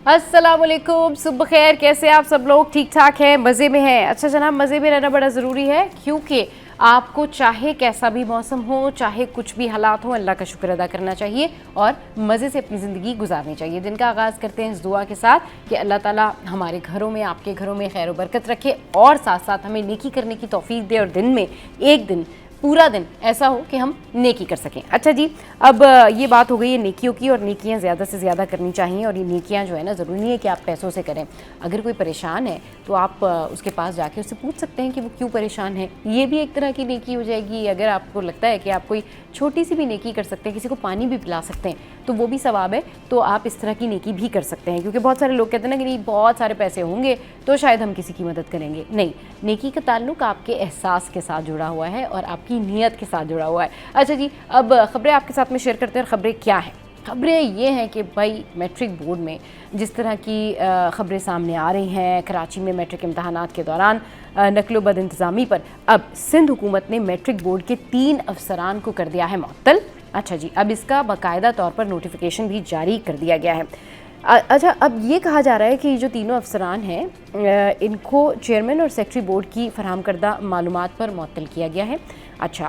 अस्सलाम वालेकुम, सुबह खैर। कैसे आप सब लोग? ठीक ठाक हैं, मज़े में हैं? अच्छा जनाब, मज़े में रहना बड़ा ज़रूरी है, क्योंकि आपको चाहे कैसा भी मौसम हो, चाहे कुछ भी हालात हो, अल्लाह का शुक्र अदा करना चाहिए और मज़े से अपनी ज़िंदगी गुजारनी चाहिए। दिन का आगाज़ करते हैं इस दुआ के साथ कि अल्लाह ताला हमारे घरों में, आपके घरों में खैर व बरकत रखे और साथ साथ हमें नेकी करने की तौफीक दे और दिन में एक दिन, पूरा दिन ऐसा हो कि हम नेकी कर सकें। अच्छा जी, अब ये बात हो गई है नेकियों की, और नेकियां ज़्यादा से ज़्यादा करनी चाहिए। और ये नेकियां जो है ना, ज़रूरी नहीं है कि आप पैसों से करें। अगर कोई परेशान है तो आप उसके पास जाके उससे पूछ सकते हैं कि वो क्यों परेशान है। ये भी एक तरह की नेकी हो जाएगी। अगर आपको लगता है कि आप कोई छोटी सी भी नेकी कर सकते हैं, किसी को पानी भी पिला सकते हैं, तो वो भी सवाब है। तो आप इस तरह की नेकी भी कर सकते हैं, क्योंकि बहुत सारे लोग कहते हैं ना कि नहीं, बहुत सारे पैसे होंगे तो शायद हम किसी की मदद करेंगे। नहीं, नेकी का ताल्लुक आपके एहसास के साथ जुड़ा हुआ है और आपकी नीयत के साथ जुड़ा हुआ है। अच्छा जी, अब ख़बरें आपके साथ में शेयर करते हैं। और ख़बरें क्या हैं? ख़बरें ये हैं कि भाई मैट्रिक बोर्ड में जिस तरह की ख़बरें सामने आ रही हैं, कराची में मैट्रिक इम्तहानात के दौरान नकलो बद इंतज़ामी पर अब सिंध हुकूमत ने मैट्रिक बोर्ड के 3 अफसरान को कर दिया है मुअत्तल। अच्छा जी, अब इसका बाकायदा तौर पर नोटिफिकेशन भी जारी कर दिया गया है। अच्छा, अब ये कहा जा रहा है कि जो तीनों अफसरान हैं, इनको चेयरमैन और सेक्रेटरी बोर्ड की फराहम करदा मालूमात पर मुअत्तल किया गया है। अच्छा,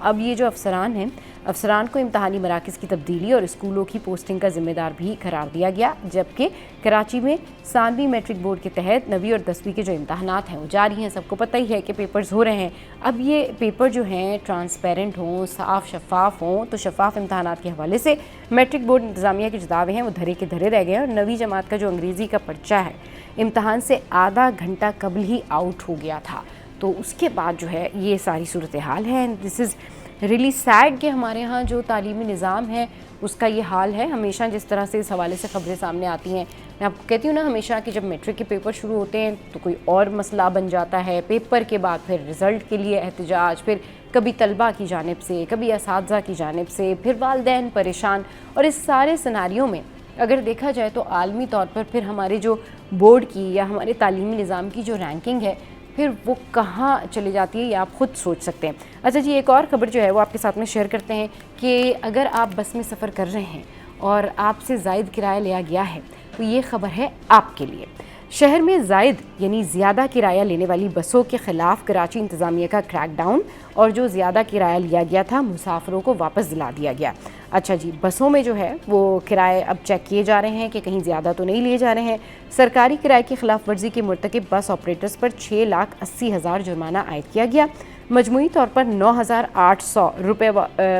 अब ये जो अफसरान हैं, अफसरान को इम्तहानी मराकज़ की तब्दीली और स्कूलों की पोस्टिंग का ज़िम्मेदार भी करार दिया गया। जबकि कराची में सानवी मैट्रिक बोर्ड के तहत 9वीं और 10वीं के जो इम्तहानात हैं वो जारी हैं। सबको पता ही है कि पेपर्स हो रहे हैं। अब ये पेपर जो हैं ट्रांसपेरेंट हों, साफ़ शफाफ हों, तो शफाफ इम्तहानात के हवाले से मैट्रिक बोर्ड इंतज़ामिया के जो दावे हैं वो धरे के धरे रह गए हैं। और 9वीं जमात का जो अंग्रेज़ी का पर्चा है, इम्तहान से आधा घंटा कबल ही आउट हो गया था। तो उसके बाद जो है ये सारी सूरत हाल है। दिस इज़ रियली सैड कि हमारे यहाँ जो तालीमी निज़ाम है उसका ये हाल है। हमेशा जिस तरह से इस हवाले से ख़बरें सामने आती हैं, मैं आपको कहती हूँ ना हमेशा कि जब मैट्रिक के पेपर शुरू होते हैं तो कोई और मसला बन जाता है। पेपर के बाद फिर रिज़ल्ट के लिए एहतजाज, फिर कभी तलबा की जानिब से, कभी असातिज़ा की जानिब से, फिर वालिदैन परेशान। और इस सारे सिनारियों में अगर देखा जाए तो आलमी तौर पर फिर हमारे जो बोर्ड की या हमारे तालीमी निज़ाम की जो रैंकिंग है, फिर वो कहाँ चली जाती है, ये आप ख़ुद सोच सकते हैं। अच्छा जी, एक और ख़बर जो है वो आपके साथ में शेयर करते हैं कि अगर आप बस में सफ़र कर रहे हैं और आपसे ज़ायद किराया लिया गया है, तो ये ख़बर है आपके लिए। शहर में ज़ायद यानी ज़्यादा किराया लेने वाली बसों के ख़िलाफ़ कराची इंतज़ामिया का क्रैकडाउन, और जो ज़्यादा किराया लिया गया था मुसाफिरों को वापस दिला दिया गया। अच्छा जी, बसों में जो है वो किराए अब चेक किए जा रहे हैं कि कहीं ज़्यादा तो नहीं लिए जा रहे हैं। सरकारी किराए की खिलाफ वर्जी के मुर्तकिब बस ऑपरेटर्स पर 6,80,000 जुर्माना आयद किया गया। मजमूई तौर पर 9,800 रुपये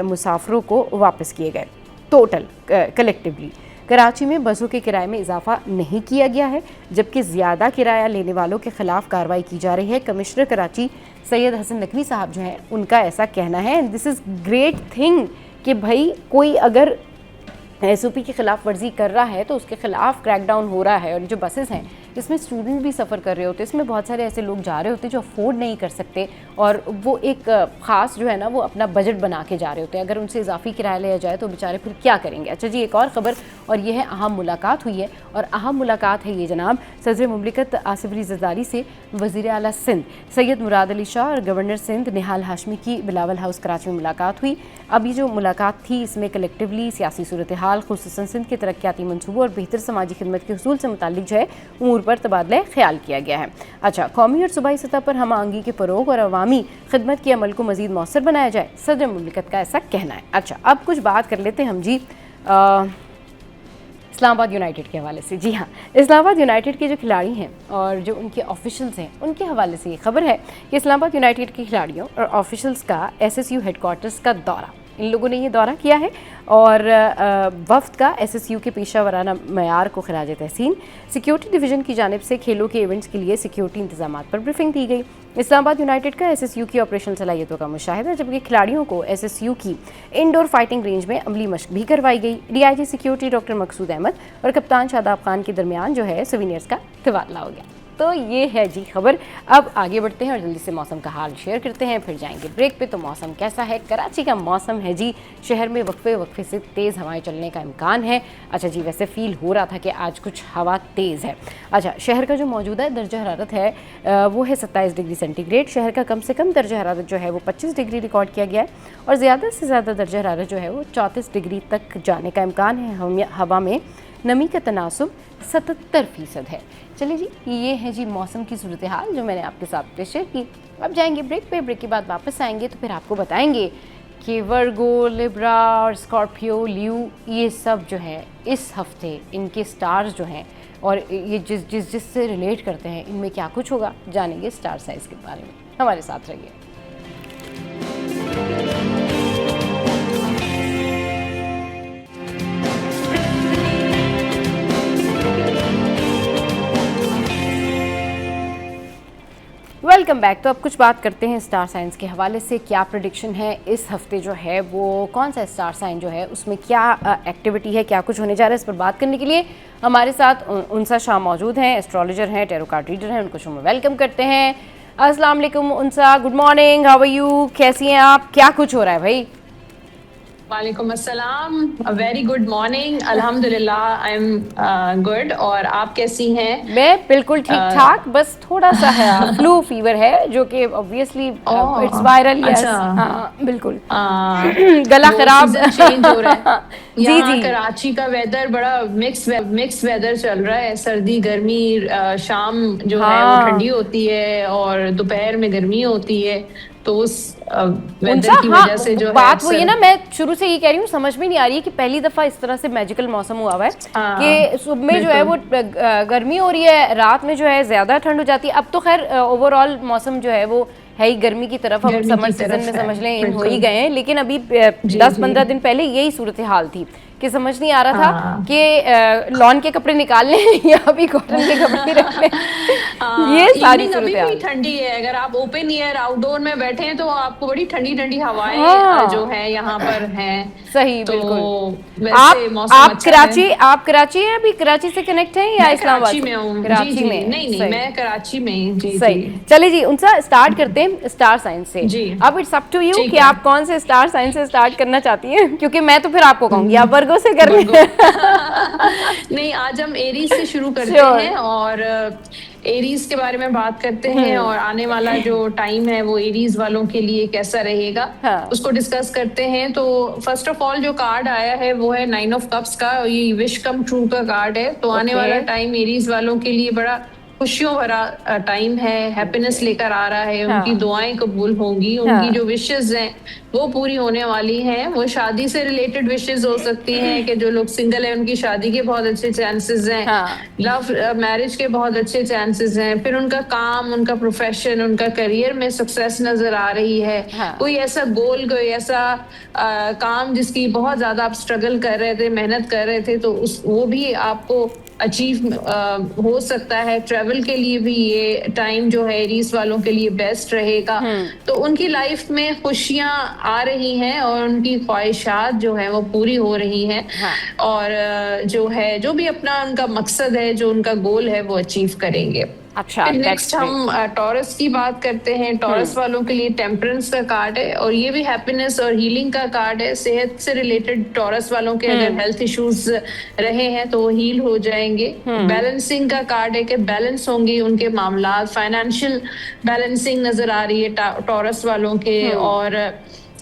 मुसाफिरों को वापस किए गए। टोटल कलेक्टिवली कराची में बसों के किराए में इजाफा नहीं किया गया है, जबकि ज़्यादा किराया लेने वालों के खिलाफ कार्रवाई की जा रही है। कमिश्नर कराची सैयद हसन नकवी साहब जो हैं, उनका ऐसा कहना है, दिस इज़ ग्रेट थिंग कि भाई कोई अगर SOP की खिलाफ वर्जी कर रहा है तो उसके खिलाफ क्रैकडाउन हो रहा है। और जो बसेस हैं इसमें स्टूडेंट भी सफ़र कर रहे होते हैं, इसमें बहुत सारे ऐसे लोग जा रहे होते हैं जो अफोर्ड नहीं कर सकते, और वो एक ख़ास जो है ना वो अपना बजट बना के जा रहे होते हैं। अगर उनसे इजाफी किराया लिया जाए तो बेचारे फिर क्या करेंगे। अच्छा जी, एक और ख़बर, और ये है अहम मुलाकात हुई है। और अहम मुलाकात है ये जनाब सदर मुमलिकत आसिफ अली ज़रदारी से वज़ीर आला सिंध सैयद मुराद अली शाह और गवर्नर सिंध निहाल हाशमी की बिलावल हाउस कराची में मुलाकात हुई। अब ये जो मुलाकात थी इसमें कलेक्टिवली सियासी सूरत हाल, खुसूसन सिंध के तरक्याती मनसूबों और बेहतर समाजी खिदमत के हसूल से मुताल्लिक जो है उमूर पर तबादला ख्याल किया गया है। अच्छा, कौमी और सूबाई सतह पर हम आहंगी के फ़रोग़ और अवामी खिदमत के अमल को मज़ीद मौसर बनाया जाए, सदर मुमलिकत का ऐसा कहना है। अच्छा, अब कुछ बात कर लेते हैं हम जी इस्लामाबाद यूनाइटेड के हवाले से। जी हाँ, इस्लामाबाद यूनाइटेड के जो खिलाड़ी हैं और जो उनके ऑफिशियल्स हैं, उनके हवाले से ये खबर है कि इस्लामाबाद यूनाइटेड के खिलाड़ियों और ऑफिशियल्स का SSU हेडक्वार्टर्स का दौरा, इन लोगों ने ये दौरा किया है। और वफ्द का SSU के पेशा वराना मयार को खराज तहसीन। सिक्योरिटी डिवीज़न की जानिब से खेलों के इवेंट्स के लिए सिक्योरिटी इंतजाम पर ब्रीफिंग दी गई। इस्लामाबाद यूनाइटेड का SSU की ऑपरेशनल सलाहियतों का मुशाहिदा, जबकि खिलाड़ियों को SSU की इंडोर फाइटिंग रेंज में अमली मशक भी करवाई गई। DIG सिक्योरिटी डॉक्टर मकसूद अहमद और कप्तान शादाब खान के दरमियान जो है सोवेनियर्स का तबादला हो गया। तो ये है जी खबर। अब आगे बढ़ते हैं और जल्दी से मौसम का हाल शेयर करते हैं, फिर जाएंगे ब्रेक पे। तो मौसम कैसा है? कराची का मौसम है जी, शहर में वक्फे से तेज़ हवाएं चलने का इम्कान है। अच्छा जी, वैसे फील हो रहा था कि आज कुछ हवा तेज़ है। अच्छा, शहर का जो मौजूदा दर्जा हरारत है वो है 27 डिग्री सेंटीग्रेड। शहर का कम से कम दर्जा हरारत जो है वो 25 डिग्री रिकॉर्ड किया गया है, और ज़्यादा से ज़्यादा दर्जा हरारत जो है वो 34 डिग्री तक जाने का इम्कान है। हवा में नमी का तनासुब 77% है। चलिए जी, ये है जी मौसम की सूरत हाल जो मैंने आपके साथ शेयर की। अब जाएंगे ब्रेक पे, ब्रेक के बाद वापस आएंगे तो फिर आपको बताएंगे कि वर्गो, लिब्रा और स्कॉर्पियो, लियो, ये सब जो है इस हफ्ते इनके स्टार्स जो हैं और ये जिससे रिलेट करते हैं, इनमें क्या कुछ होगा, जानेंगे स्टार साइज के बारे में। हमारे साथ रहिए। Welcome back. तो अब कुछ बात करते हैं स्टार साइंस के हवाले से, क्या प्रेडिक्शन है इस हफ्ते जो है वो कौन सा स्टार साइन जो है उसमें क्या एक्टिविटी है, क्या कुछ होने जा रहा है। इस पर बात करने के लिए हमारे साथ उनसा शाह मौजूद हैं, एस्ट्रोलॉजर हैं, टैरो कार्ड रीडर हैं। उनको शुरू वेलकम करते हैं। अस्सलाम वालेकुम Unsa, good morning, how are you, कैसी हैं आप, क्या कुछ हो रहा है भाई? वालेकुम अस्सलाम, वेरी गुड मॉर्निंग, अल्हम्दुलिल्लाह आई एम गुड। और आप कैसी हैं? मैं बिल्कुल ठीक ठाक, बस थोड़ा सा है फ्लू फीवर है जो कि ऑब्वियसली इट्स वायरल। यस, हाँ बिल्कुल। गला खराब चेंज हो रहा है। जी यहाँ जी, कराची का वेदर बड़ा मिक्स वेदर चल रहा है, सर्दी गर्मी। शाम जो है वो ठंडी होती है और दोपहर में गर्मी होती है, तो उस वेदर की वजह से जो बात वही है ना, मैं शुरू से ये कह रही हूँ, समझ में नहीं आ रही है कि पहली दफा इस तरह से मैजिकल मौसम हुआ हुआ है कि सुबह में जो है वो गर्मी हो रही है, रात में जो है ज्यादा ठंड हो जाती है। अब तो खैर ओवरऑल मौसम जो है वो है ही गर्मी की तरफ, हम समर सीजन में समझ लें इन हो ही गए हैं, लेकिन अभी 10-15 दिन पहले यही सूरत हाल थी कि समझ नहीं आ रहा था कि लॉन के कपड़े निकाल लें या अभी कॉटन के कपड़े रख लें। ये सारी सूरत हाल। ठंडी है, अगर आप ओपन एयर आउटडोर में बैठे हैं तो आपको बड़ी ठंडी ठंडी हवाएं जो है यहाँ पर हैं। सही, तो बिल्कुल। आप कराची हैं, अभी कराची से कनेक्ट हैं या इस्लामाबाद? कराची में हूँ। कराची में? नहीं, मैं कराची में। जी सही। चलिए जी, उनसे स्टार्ट करते हैं स्टार साइंस से। अब इट्स अप टू यू कि आप कौन से स्टार साइंस से स्टार्ट करना चाहती हैं, क्योंकि मैं तो फिर आपको कहूंगी आप वर्गो से कर नहीं, आज हम एरीज से शुरू करते हैं और एरीज के बारे में बात करते हैं और आने वाला जो टाइम है वो एरीज वालों के लिए कैसा रहेगा, उसको डिस्कस करते हैं। तो फर्स्ट ऑफ ऑल जो कार्ड आया है वो है 9 ऑफ कप्स का, ये विश कम ट्रू का कार्ड है। तो आने वाला टाइम एरीज वालों के लिए बड़ा खुशियों भरा टाइम है, हैप्पीनेस लेकर आ रहा है। उनकी दुआएं कबूल होंगी, उनकी जो विशेस हैं वो पूरी होने वाली हैं। वो शादी से रिलेटेड विशेस हो सकती हैं कि जो लोग सिंगल हैं उनकी शादी के बहुत अच्छे चांसेस हैं, लव मैरिज के बहुत अच्छे चांसेस हैं। फिर उनका काम, उनका प्रोफेशन, उनका करियर में सक्सेस नजर आ रही है। कोई ऐसा गोल, कोई ऐसा काम जिसकी बहुत ज्यादा आप स्ट्रगल कर रहे थे, मेहनत कर रहे थे, तो वो भी आपको अचीव हो सकता है। ट्रैवल के लिए भी ये टाइम जो है एरीज वालों के लिए बेस्ट रहेगा। तो उनकी लाइफ में खुशियां आ रही हैं और उनकी ख्वाहिशात जो है वो पूरी हो रही हैं। और जो है, जो भी अपना उनका मकसद है, जो उनका गोल है, वो अचीव करेंगे। अच्छा, नेक्स्ट हम टॉरस की बात करते हैं। टॉरस वालों के लिए टेम्परेंस का कार्ड है और ये भी हैप्पीनेस और हीलिंग का कार्ड है। सेहत से रिलेटेड टॉरस वालों के अगर हेल्थ इश्यूज रहे हैं तो वो हील हो जाएंगे। बैलेंसिंग का कार्ड है कि बैलेंस होंगे उनके मामला, फाइनेंशियल बैलेंसिंग नजर आ रही है टॉरस वालों के। और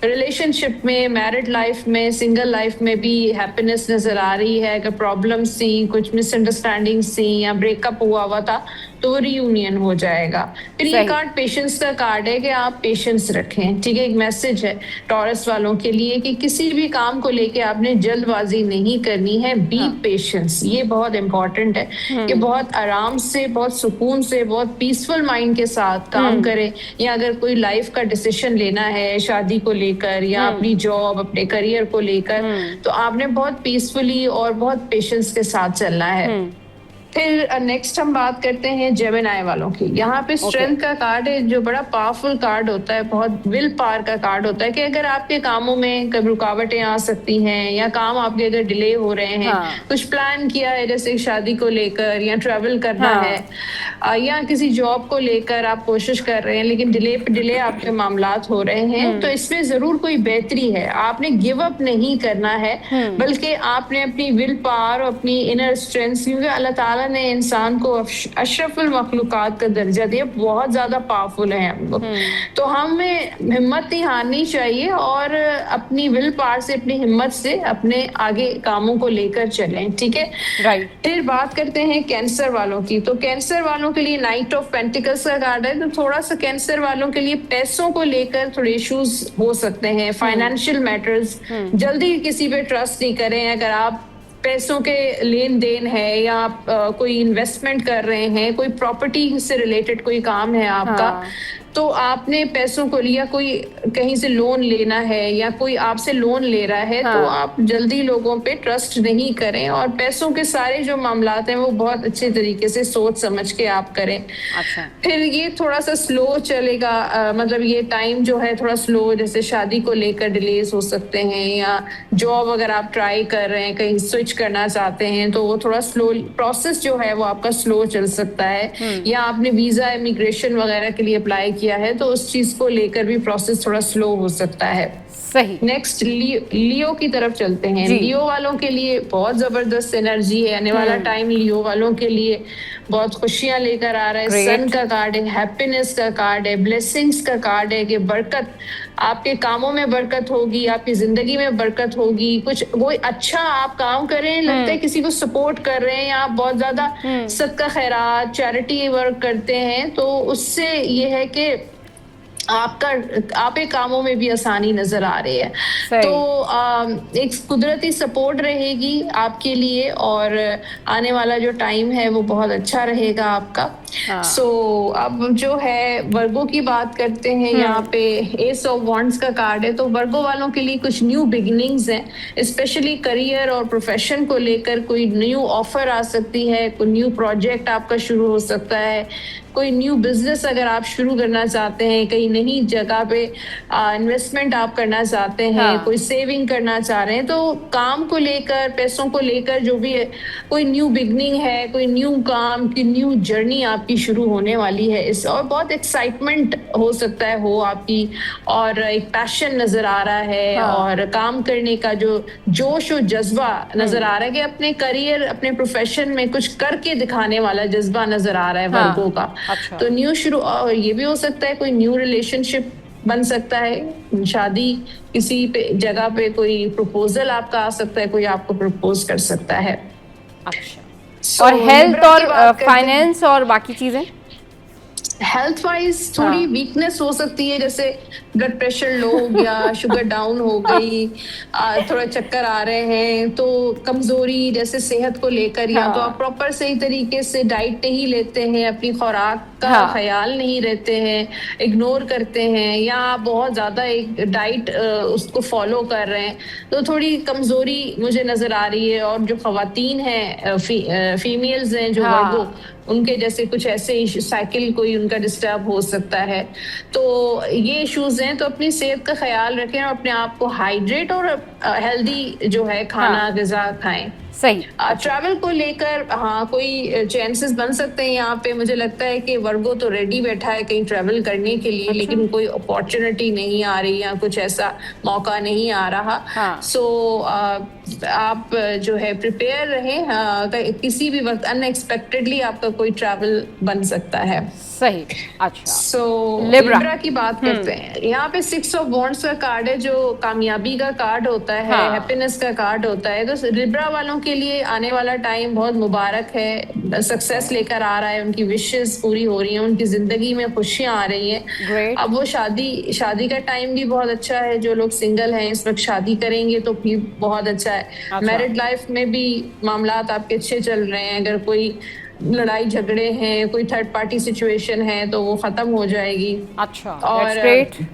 रिलेशनशिप में, मैरिड लाइफ में, सिंगल लाइफ में भी हैप्पीनेस नजर आ रही है। अगर प्रॉब्लम्स थी, कुछ मिसअंडरस्टैंडिंग्स थी या ब्रेकअप हुआ था तो रियूनियन हो जाएगा। फिर ये कार्ड पेशेंस का कार्ड है कि आप पेशेंस रखें। ठीक है, एक मैसेज है टॉरस वालों के लिए कि किसी भी काम को लेके आपने जल्दबाजी नहीं करनी है। बी पेशेंस, ये बहुत इंपॉर्टेंट है कि बहुत आराम से, बहुत सुकून से, बहुत पीसफुल माइंड के साथ काम करें। या अगर कोई लाइफ का डिसीजन लेना है शादी को लेकर या अपनी जॉब, अपने करियर को लेकर, तो आपने बहुत पीसफुली और बहुत पेशेंस के साथ चलना है। फिर नेक्स्ट हम बात करते हैं जेमिनाई वालों की। यहाँ पे स्ट्रेंथ का कार्ड है जो बड़ा पावरफुल कार्ड होता है, बहुत विल पावर का कार्ड होता है कि अगर आपके कामों में कभी रुकावटें आ सकती हैं या काम आपके अगर डिले हो रहे हैं, कुछ प्लान किया है जैसे शादी को लेकर या ट्रैवल करना है या किसी जॉब को लेकर आप कोशिश कर रहे हैं लेकिन डिले पे डिले आपके मामलात हो रहे हैं, तो इसमें जरूर कोई बेहतरी है। आपने गिव अप नहीं करना है, बल्कि आपने अपनी विल पावर और अपनी इनर स्ट्रेंथ, क्योंकि अल्लाह ताला ताला ने इंसान को अशरफुल मखलूकात का दर्जा दिया, बहुत ज्यादा पावरफुल है हम लोग। तो हमें हिम्मत नहीं हारनी चाहिए और अपनी विल पावर से, अपनी हिम्मत से अपने आगे कामों को लेकर चलें, ठीक है। राइट। फिर बात करते हैं कैंसर वालों की। तो कैंसर वालों के लिए नाइट ऑफ पेंटिकल्स का कार्ड है, तो थोड़ा सा कैंसर वालों के लिए पैसों को लेकर थोड़े इश्यूज हो सकते हैं, फाइनेंशियल मैटर्स। जल्दी किसी पे ट्रस्ट नहीं करें। अगर आप पैसों के लेन देन है या आप कोई इन्वेस्टमेंट कर रहे हैं, कोई प्रॉपर्टी से रिलेटेड कोई काम है आपका, तो आपने पैसों को लिया, कोई कहीं से लोन लेना है या कोई आपसे लोन ले रहा है, तो आप जल्दी लोगों पे ट्रस्ट नहीं करें और पैसों के सारे जो मामलात हैं वो बहुत अच्छे तरीके से सोच समझ के आप करें। अच्छा। फिर ये थोड़ा सा स्लो चलेगा, मतलब ये टाइम जो है थोड़ा स्लो, जैसे शादी को लेकर डिलेज हो सकते हैं या जॉब अगर आप ट्राई कर रहे हैं, कहीं स्विच करना चाहते हैं, तो वो थोड़ा स्लो प्रोसेस जो है वो आपका स्लो चल सकता है। या आपने वीजा इमिग्रेशन वगैरह के लिए अप्लाई किया है तो उस चीज को लेकर भी प्रोसेस थोड़ा स्लो हो सकता है। सही। नेक्स्ट लियो की तरफ चलते हैं। लियो वालों के लिए बहुत जबरदस्त एनर्जी है, आने वाला टाइम लियो वालों के लिए बहुत खुशियां लेकर आ रहा है। सन का कार्ड है, हैप्पीनेस का कार्ड है, ब्लेसिंग्स का कार्ड है कि बरकत, आपके कामों में बरकत होगी, आपकी जिंदगी में बरकत होगी। कुछ कोई अच्छा आप काम कर रहे हैं, लगता है किसी को सपोर्ट कर रहे हैं या आप बहुत ज्यादा सदका खैरात चैरिटी वर्क करते हैं, तो उससे ये है कि आपके कामों में भी आसानी नजर आ रही है। तो एक कुदरती सपोर्ट रहेगी आपके लिए और आने वाला जो टाइम है वो बहुत अच्छा रहेगा आपका। सो अब जो है वर्गो की बात करते हैं। यहाँ पे एस ऑफ वॉन्ड्स का कार्ड है, तो वर्गो वालों के लिए कुछ न्यू बिगिनिंग्स हैं, स्पेशली करियर और प्रोफेशन को लेकर कोई न्यू ऑफर आ सकती है, कोई न्यू प्रोजेक्ट आपका शुरू हो सकता है, कोई न्यू बिजनेस अगर आप शुरू करना चाहते हैं, कहीं नई जगह पे इन्वेस्टमेंट आप करना चाहते हैं, कोई सेविंग करना चाह रहे हैं, तो काम को लेकर, पैसों को लेकर जो भी है, कोई न्यू बिगनिंग है, कोई न्यू काम की न्यू जर्नी आपकी शुरू होने वाली है। इस और बहुत एक्साइटमेंट हो सकता है हो आपकी, और एक पैशन नजर आ रहा है और काम करने का जो जोश और जज्बा नजर आ रहा है कि अपने करियर, अपने प्रोफेशन में कुछ करके दिखाने वाला जज्बा नजर आ रहा है वर्गों का। अच्छा। तो न्यू शुरू, और ये भी हो सकता है कोई न्यू रिलेशनशिप बन सकता है, शादी किसी पे जगह पे कोई प्रपोजल आपका आ सकता है, कोई आपको प्रपोज कर सकता है। अच्छा। और हेल्थ और फाइनेंस और बाकी चीजें, हेल्थ वाइज थोड़ी वीकनेस हो सकती है, जैसे ब्लड प्रेशर लो हो गया, शुगर डाउन हो गई, थोड़ा चक्कर आ रहे हैं, तो कमजोरी जैसे सेहत को लेकर, या तो आप प्रॉपर सही तरीके से डाइट नहीं लेते हैं, अपनी खुराक का ख्याल नहीं रहते हैं, इग्नोर करते हैं, या आप बहुत ज्यादा एक डाइट उसको फॉलो कर रहे हैं, तो थोड़ी कमजोरी मुझे नजर आ रही है। और जो खवातीन हैं, फीमेल्स हैं जो वर्गो, उनके जैसे कुछ ऐसे साइकिल कोई उनका डिस्टर्ब हो सकता है, तो ये इश्यूज हैं। तो अपनी सेहत का ख्याल रखें और अपने आप को हाइड्रेट और हेल्दी जो है खाना ग़िज़ा खाएं। सही। ट्रैवल को लेकर कोई चांसेस बन सकते हैं यहाँ पे। मुझे लगता है कि वर्गो तो रेडी बैठा है कहीं ट्रैवल करने के लिए, लेकिन कोई अपॉर्चुनिटी नहीं आ रही या कुछ ऐसा मौका नहीं आ रहा। सो आप जो है प्रिपेयर रहें, किसी भी वक्त अनएक्सपेक्टेडली आपका कोई ट्रैवल बन सकता है। सही। अच्छा। सो लिब्रा की बात करते हैं। यहाँ पे 6 ऑफ वॉन्ड्स का कार्ड है, जो कामयाबी का कार्ड होता है, हैप्पीनेस का कार्ड होता है। तो लिब्रा वालों के लिए आने वाला टाइम बहुत मुबारक है, सक्सेस लेकर आ रहा है, उनकी विशेस पूरी हो रही हैं, उनकी जिंदगी में खुशियां आ रही हैं। अब वो शादी का टाइम भी बहुत अच्छा है, जो लोग सिंगल हैं इस वक्त शादी करेंगे तो भी बहुत अच्छा है। मैरिड लाइफ में भी मामलात आपके अच्छे चल रहे हैं, अगर कोई लड़ाई झगड़े हैं, कोई थर्ड पार्टी सिचुएशन है तो वो खत्म हो जाएगी। अच्छा, that's great.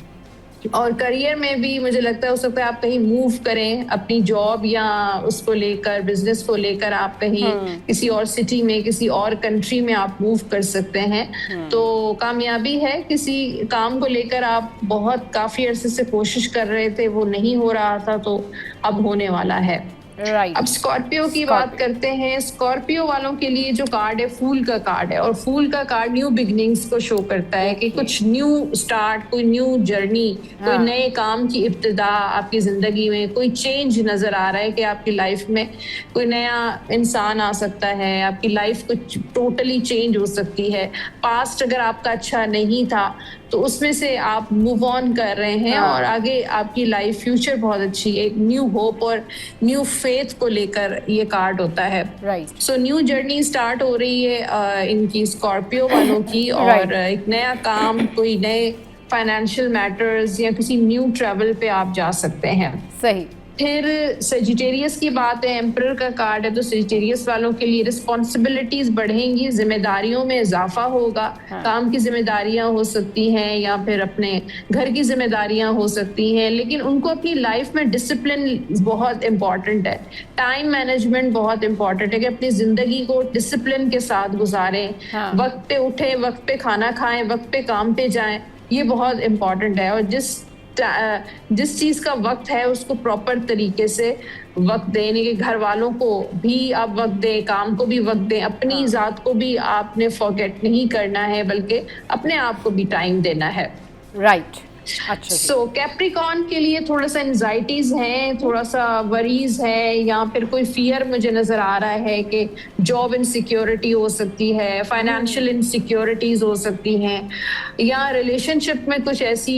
और करियर में भी मुझे लगता है हो सकता है आप कहीं मूव करें, अपनी जॉब या उसको लेकर, बिजनेस को लेकर आप कहीं किसी और सिटी में, किसी और कंट्री में आप मूव कर सकते हैं। तो कामयाबी है, किसी काम को लेकर आप बहुत काफी अरसे से कोशिश कर रहे थे, वो नहीं हो रहा था, तो अब होने वाला है। राइट। अब स्कॉर्पियो की बात करते हैं। स्कॉर्पियो वालों के लिए जो कार्ड है फूल का कार्ड है, और फूल का कार्ड न्यू बिगनिंग्स को शो करता है कि कुछ न्यू स्टार्ट, कोई न्यू जर्नी, कोई नए काम की इब्तिदा आपकी जिंदगी में, कोई चेंज नजर आ रहा है कि आपकी लाइफ में कोई नया इंसान आ सकता है, आपकी लाइफ कुछ टोटली चेंज हो सकती है। पास्ट अगर आपका अच्छा नहीं था तो उसमें से आप मूव ऑन कर रहे हैं और आगे आपकी लाइफ फ्यूचर बहुत अच्छी है। एक न्यू होप और न्यू फेथ को लेकर ये कार्ड होता है। Right. So new journey start हो रही है इनकी स्कॉर्पियो वालों की, और एक नया काम, कोई नए फाइनेंशियल मैटर्स या किसी न्यू ट्रैवल पे आप जा सकते हैं। सही। फिर सजिटेरियस की बात है, एम्परर का कार्ड है, तो सजिटेरियस वालों के लिए रिस्पॉन्सिबिलिटीज बढ़ेंगी, जिम्मेदारियों में इजाफा होगा। काम की जिम्मेदारियां हो सकती हैं या फिर अपने घर की जिम्मेदारियां हो सकती हैं, लेकिन उनको अपनी लाइफ में डिसिप्लिन बहुत इंपॉर्टेंट है। टाइम मैनेजमेंट बहुत इंपॉर्टेंट है कि अपनी जिंदगी को डिसिप्लिन के साथ गुजारें। वक्त पे उठें, वक्त पे खाना खाएं, वक्त पे काम पे जाएं, ये बहुत इंपॉर्टेंट है। और जिस चीज का वक्त है उसको प्रॉपर तरीके से वक्त देने के, घर वालों को भी आप वक्त दें, काम को भी वक्त दें, अपनी जात को भी आपने फॉरगेट नहीं करना है, बल्कि अपने आप को भी टाइम देना है। राइट। अच्छा। सो कैप्रिकॉन के लिए थोड़ा सा एंजाइटीज हैं, थोड़ा सा वरीज है, या फिर कोई फियर मुझे नजर आ रहा है कि जॉब इनसिक्योरिटी हो सकती है, फाइनेंशियल इनसिक्योरिटीज हो सकती हैं, या रिलेशनशिप में कुछ ऐसी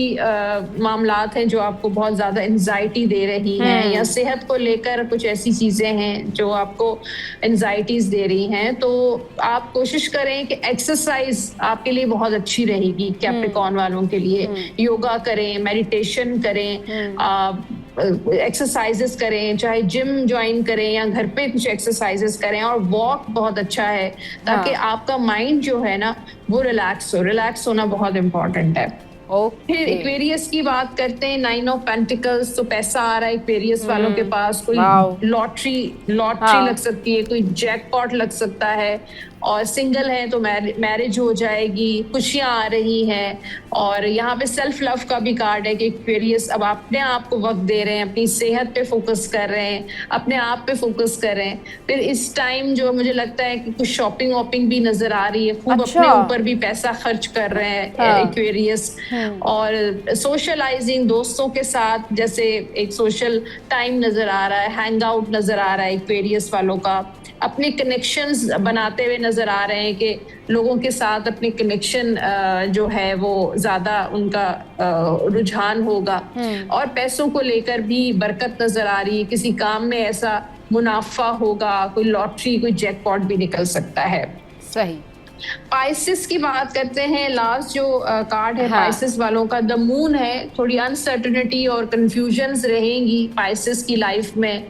मामलात हैं जो आपको बहुत ज्यादा एंजाइटी दे रही हैं, या सेहत को लेकर कुछ ऐसी चीजें हैं जो आपको एंजाइटीज दे रही हैं। तो आप कोशिश करें कि एक्सरसाइज आपके लिए बहुत अच्छी रहेगी कैप्रिकॉन वालों के लिए। योगा करें, मेडिटेशन करें, एक्सरसाइजेस करें, चाहे जिम ज्वाइन करें या घर पे कुछ एक्सरसाइजेस करें, और वॉक बहुत अच्छा है ताकि आपका माइंड जो है ना वो रिलैक्स हो। रिलैक्स होना बहुत इंपॉर्टेंट है। फिर एक्वेरियस की बात करते हैं, 9 ऑफ पेंटिकल्स, तो पैसा आ रहा है एक्वेरियस वालों के पास, कोई लॉटरी लग सकती है, कोई जैकपॉट लग सकता है, और सिंगल है तो मैरिज हो जाएगी, खुशियां आ रही हैं। और यहाँ पे सेल्फ लव का भी कार्ड है कि एक्वेरियस अब अपने आप को वक्त दे रहे हैं, अपनी सेहत पे फोकस कर रहे हैं, अपने आप पे फोकस कर रहे हैं। फिर इस टाइम जो मुझे लगता है कि कुछ शॉपिंग वॉपिंग भी नजर आ रही है, खूब अपने ऊपर भी पैसा खर्च कर रहे हैं एक्वेरियस। और सोशलाइजिंग, दोस्तों के साथ जैसे एक सोशल टाइम नजर आ रहा है, हैंग आउट नजर आ रहा है एक्वेरियस वालों का, अपने कनेक्शंस बनाते हुए नजर आ रहे हैं कि लोगों के साथ अपने कनेक्शन जो है वो ज्यादा उनका रुझान होगा। और पैसों को लेकर भी बरकत नजर आ रही है, किसी काम में ऐसा मुनाफा होगा, कोई लॉटरी, कोई जैकपॉट भी निकल सकता है। सही। पाइसेस की बात करते हैं, लास्ट जो कार्ड है पाइसेस वालों का, द मून है। थोड़ी अनसर्टेनिटी और कंफ्यूजन्स रहेंगी पाइसेस की लाइफ में।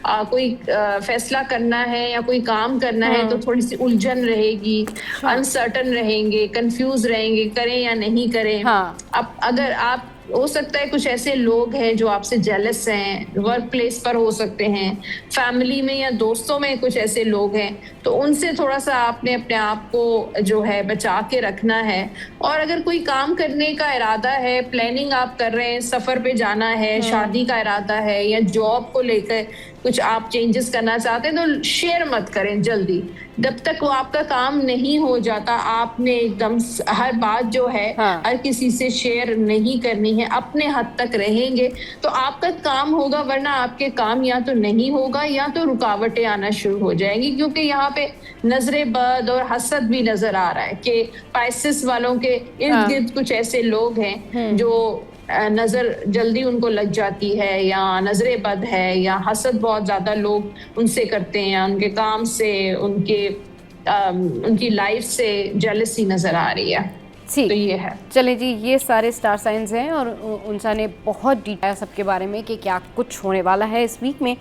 कोई फैसला करना है या कोई काम करना है तो थोड़ी सी उलझन रहेगी, अनसर्टन रहेंगे, कंफ्यूज रहेंगे, करें या नहीं करें। अब अगर आप, हो सकता है कुछ ऐसे लोग हैं जो आपसे जेलस हैं, वर्क प्लेस पर हो सकते हैं, फैमिली में या दोस्तों में कुछ ऐसे लोग हैं, तो उनसे थोड़ा सा आपने अपने आप को जो है बचा के रखना है। और अगर कोई काम करने का इरादा है, प्लानिंग आप कर रहे हैं, सफर पे जाना है, शादी का इरादा है, या जॉब को लेकर कुछ आप चेंजेस करना चाहते हैं, तो शेयर मत करें जल्दी। जब तक वो आपका काम नहीं हो जाता, आपने एकदम हर बात जो है हर किसी से शेयर नहीं करनी है, अपने हद तक रहेंगे तो आपका काम होगा, वरना आपके काम या तो नहीं होगा या तो रुकावटें आना शुरू हो जाएंगी। क्योंकि यहाँ पे नजरे बद और हसद भी नजर आ रहा है कि पाइसेस वालों के इर्द गिर्द कुछ ऐसे लोग हैं जो नजर जल्दी उनको लग जाती है, या नजरे बद है, या हसद बहुत ज्यादा लोग उनसे करते हैं, या उनके काम से, उनकी लाइफ से जेलसी नजर आ रही है। तो ये है। चलें जी, ये सारे स्टार साइंस हैं और उनसा ने बहुत डिटेल सबके बारे में कि क्या कुछ होने वाला है इस वीक में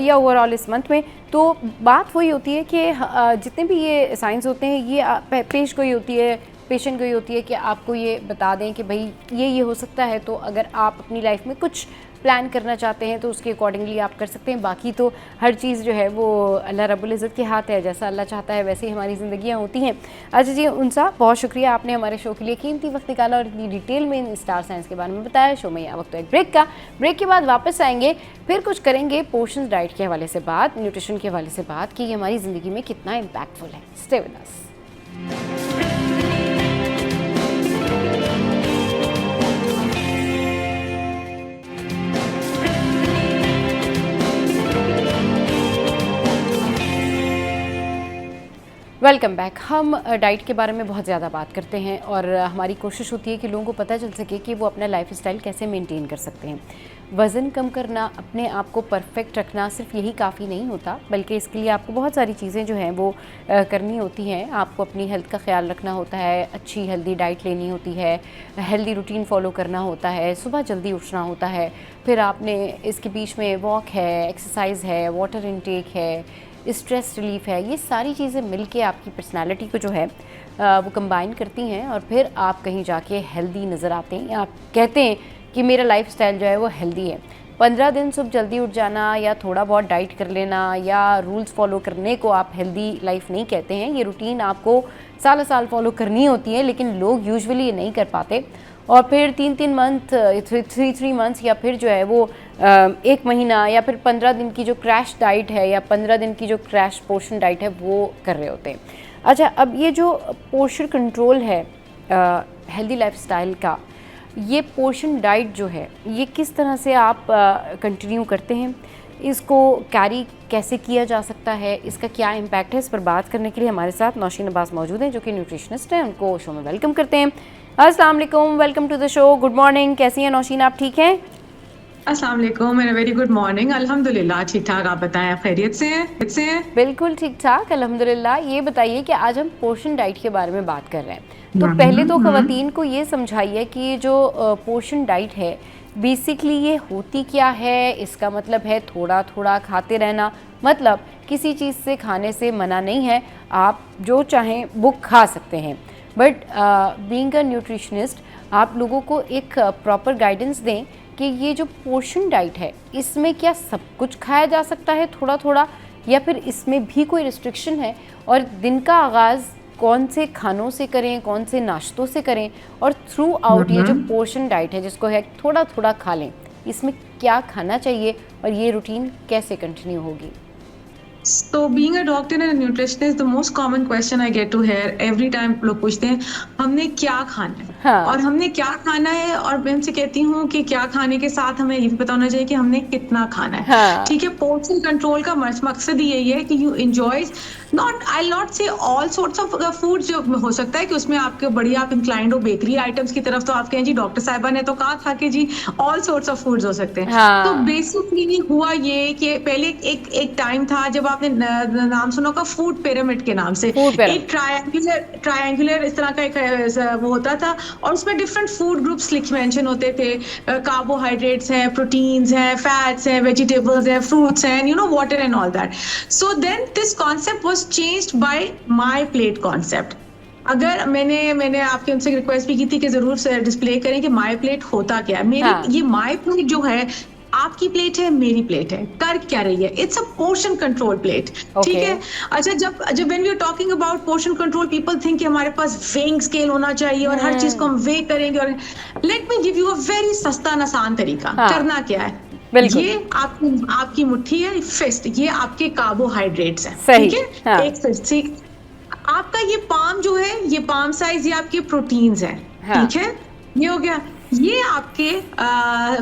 या ओवरऑल इस मंथ में। तो बात वही होती है कि जितने भी ये साइंस होते हैं, ये पेश कोई होती है, पेशेंट कोई होती है कि आपको ये बता दें कि भाई ये हो सकता है। तो अगर आप अपनी लाइफ में कुछ प्लान करना चाहते हैं तो उसके अकॉर्डिंगली आप कर सकते हैं। बाकी तो हर चीज़ जो है वो अल्लाह रब्बुल इज़्ज़त के हाथ है, जैसा अल्लाह चाहता है वैसे ही हमारी ज़िंदगियाँ होती हैं। अच्छा जी उनसा, बहुत शुक्रिया आपने हमारे शो के लिए कीमती वक्त निकाला और इतनी डिटेल में इन स्टार साइंस के बारे में बताया। शो में यह वक्त तो एक ब्रेक का, ब्रेक के बाद वापस आएंगे, फिर कुछ करेंगे पोर्शन डाइट के हवाले से बात, न्यूट्रिशन के हवाले से बात कि ये हमारी ज़िंदगी में कितना इम्पैक्टफुल है। Stay with us. Welcome back. हम डाइट के बारे में बहुत ज़्यादा बात करते हैं और हमारी कोशिश होती है कि लोगों को पता चल सके कि वो अपना लाइफस्टाइल कैसे मेंटेन कर सकते हैं। वज़न कम करना, अपने आप को परफेक्ट रखना सिर्फ यही काफ़ी नहीं होता, बल्कि इसके लिए आपको बहुत सारी चीज़ें जो हैं वो करनी होती हैं। आपको अपनी हेल्थ का ख्याल रखना होता है, अच्छी हेल्दी डाइट लेनी होती है, हेल्दी रूटीन फॉलो करना होता है, सुबह जल्दी उठना होता है, फिर आपने इसके बीच में वॉक है, एक्सरसाइज है, वाटर इनटेक है, स्ट्रेस रिलीफ है। ये सारी चीज़ें मिलके आपकी पर्सनालिटी को जो है वो कंबाइन करती हैं और फिर आप कहीं जाके हेल्दी नज़र आते हैं। आप कहते हैं कि मेरा लाइफस्टाइल जो है वो हेल्दी है। 15 दिन सुबह जल्दी उठ जाना या थोड़ा बहुत डाइट कर लेना या रूल्स फॉलो करने को आप हेल्दी लाइफ नहीं कहते हैं। ये रूटीन आपको साल साल फॉलो करनी होती है, लेकिन लोग यूजुअली ये नहीं कर पाते और फिर 3 मंथ, 3 मंथ्स या फिर जो है वो 1 महीना या फिर 15 दिन की जो क्रैश डाइट है या 15 दिन की जो क्रैश पोर्शन डाइट है वो कर रहे होते हैं। अच्छा, अब ये जो पोर्शन कंट्रोल है हेल्दी लाइफस्टाइल का, ये पोर्शन डाइट जो है ये किस तरह से आप कंटिन्यू करते हैं, इसको कैरी कैसे किया जा सकता है, इसका क्या इम्पैक्ट है, इस पर बात करने के लिए हमारे साथ नौशीन अब्बास मौजूद हैं जो कि न्यूट्रिशनिस्ट हैं। उनको शो में वेलकम करते हैं। अस्सलाम वालेकुम, welcome to the show. Good morning, कैसी हैं नौशीन, आप ठीक हैं? अस्सलाम वालेकुम, मेरा वेरी गुड मॉर्निंग। अल्हम्दुलिल्लाह ठीक ठाक, आप बताएं, आप खैरियत से हैं? बिल्कुल ठीक ठाक अल्हम्दुलिल्लाह। ये बताइए कि आज हम पोर्शन डाइट के बारे में बात कर रहे हैं, तो पहले तो ख़वातीन को ये समझाइए कि ये जो पोर्शन डाइट है बेसिकली ये होती क्या है। इसका मतलब है थोड़ा थोड़ा खाते रहना, मतलब किसी चीज़ से खाने से मना नहीं है, आप जो चाहें वो खा सकते हैं, बट बीइंग अ न्यूट्रिशनिस्ट आप लोगों को एक प्रॉपर गाइडेंस दें कि ये जो पोर्शन डाइट है इसमें क्या सब कुछ खाया जा सकता है थोड़ा थोड़ा, या फिर इसमें भी कोई रिस्ट्रिक्शन है, और दिन का आगाज़ कौन से खानों से करें, कौन से नाश्तों से करें, और थ्रू आउट ये जो पोर्शन डाइट है जिसको है थोड़ा थोड़ा खा लें, इसमें क्या खाना चाहिए और ये रूटीन कैसे कंटिन्यू होगी? So being a doctor and a nutritionist, the most common question I get to hear every time लोग पूछते हैं हमने क्या खाना है। हाँ। और हमने क्या खाना है, और मैं उनसे कहती हूँ कि क्या खाने के साथ हमें ये भी पता होना चाहिए कि हमने कितना खाना है। हाँ। ठीक है, पोर्शन कंट्रोल का मकसद यही है कि यू एंजॉय आई नॉट से ऑल सॉर्ट्स ऑफ फूड। जो हो सकता है कि उसमें आपके बड़ी आप इंक्लाइंड हो बेकरी आइटम्स की तरफ, तो आप कहें जी डॉक्टर साहिबा ने तो कहा था कि जी ऑल सॉर्ट्स ऑफ फूड्स हो सकते हैं। हाँ। तो बेसिकली हुआ ये कि पहले एक टाइम था जब आपने नाम सुना होगा फूड पिरामिड के नाम से, एक ट्रायंगुलर इस तरह का एक वो होता था और उसमें डिफरेंट फूड ग्रुप्स मेंशन होते थे। कार्बोहाइड्रेट्स हैं, प्रोटीन्स हैं, फैट्स हैं, वेजिटेबल्स हैं, फ्रूट्स हैं, you know water and all that. So then this concept was changed by my plate concept. अगर मैंने आपके उनसे रिक्वेस्ट भी की थी कि जरूर से डिस्प्ले करें कि माय प्लेट होता क्या है। मेरी ये माय प्लेट जो है, आपकी प्लेट है, मेरी प्लेट है, कर क्या रही है, it's a portion control plate. ठीक है। अच्छा, जब when we are talking about portion control, people think कि हमारे पास वेइंग स्केल होना चाहिए और हर चीज को हम वे करेंगे। और let me give you a very सस्ता आसान तरीका। करना क्या है, ये आपकी मुट्ठी है, फिस्ट, ये आपके कार्बोहाइड्रेट्स हैं। ठीक है, एक फिस्ट। ठीक, आपका ये पाम जो है, ये पाम साइज, ये आपके प्रोटीन्स हैं। ठीक है, ये हो गया। ये आपके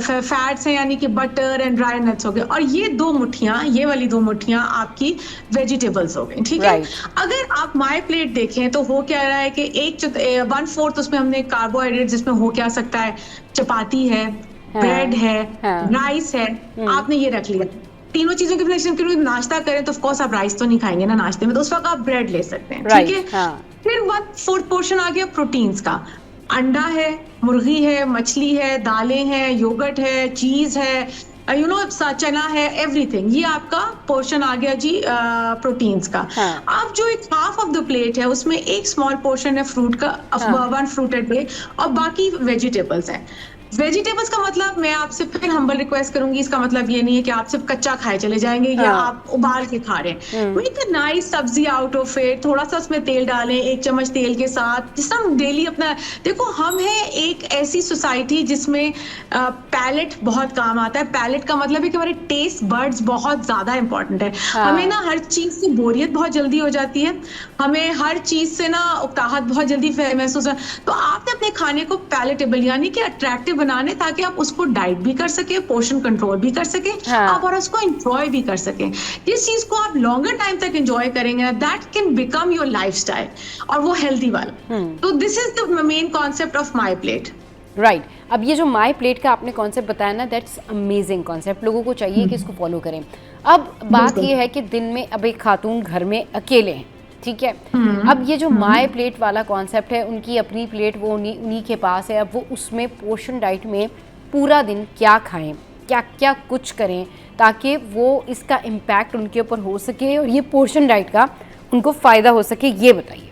फैट्स हैं, यानी कि बटर एंड ड्राई नट्स हो गए, और ये दो मुट्ठियां, ये वाली दो मुट्ठियां आपकी वेजिटेबल्स हो गई। ठीक है। अगर आप माय प्लेट देखें तो हो क्या रहा है कि 1/4 उसमें हमने कार्बोहाइड्रेट, जिसमें हो क्या सकता है, चपाती है, ब्रेड है, राइस है, आपने ये रख लिया। तीनों चीजों की फ्लेक्शन के लिए नाश्ता करें तो ऑफ कोर्स आप राइस तो नहीं खाएंगे ना नाश्ते में, तो उस वक्त आप ब्रेड ले सकते हैं। ठीक है। फिर 1/4 पोर्शन आ गया प्रोटीन्स का। अंडा है, मुर्गी है, मछली है, दालें हैं, योगर्ट है, चीज है, यू नो चना है, एवरीथिंग। ये आपका पोर्शन आ गया जी प्रोटीन्स का। अब जो एक हाफ ऑफ द प्लेट है उसमें एक स्मॉल पोर्शन है फ्रूट का, 1 फ्रूट अ डे, और बाकी वेजिटेबल्स हैं। वेजिटेबल्स का मतलब मैं आपसे फिर हम्बल रिक्वेस्ट करूंगी, इसका मतलब ये नहीं है कि आप सिर्फ कच्चा खाए चले जाएंगे या आप उबाल के खा रहे हैं। मेक अ नाइस सब्जी आउट ऑफ इट, थोड़ा सा उसमें तेल डालें, 1 चम्मच तेल के साथ, जिस हम डेली अपना, देखो हम हैं एक ऐसी सोसाइटी जिसमें पैलेट बहुत काम आता है। पैलेट का मतलब है कि हमारे टेस्ट बर्ड्स बहुत ज्यादा इंपॉर्टेंट है। हमें ना हर चीज से बोरियत बहुत जल्दी हो जाती है, हमें हर चीज से ना उकताहट बहुत जल्दी महसूस है। तो आपने अपने खाने को पैलेटेबल यानी कि अट्रैक्टिव बनाने, ताकि आप उसको डाइट भी कर सके, पोर्शन कंट्रोल भी कर सके, आप और उसको एंजॉय भी कर सके। जिस चीज को आप लॉन्गर टाइम तक एंजॉय करेंगे ना, that can become your lifestyle, और वो हेल्दी वाला। तो this is the main concept of my plate. Right अब ये जो माई प्लेट का आपने कॉन्सेप्ट बताया ना, दैट्स अमेजिंग कॉन्सेप्ट, लोगों को चाहिए कि इसको फॉलो करें। अब बात ये है कि दिन में अब एक खातून घर में अकेले हैं, ठीक है, अब ये जो माई प्लेट वाला कॉन्सेप्ट है, उनकी अपनी प्लेट वो उन्हीं के पास है, अब वो उसमें पोर्शन डाइट में पूरा दिन क्या खाएं, क्या क्या कुछ करें ताकि वो इसका इम्पैक्ट उनके ऊपर हो सके और ये पोर्शन डाइट का उनको फ़ायदा हो सके, ये बताइए।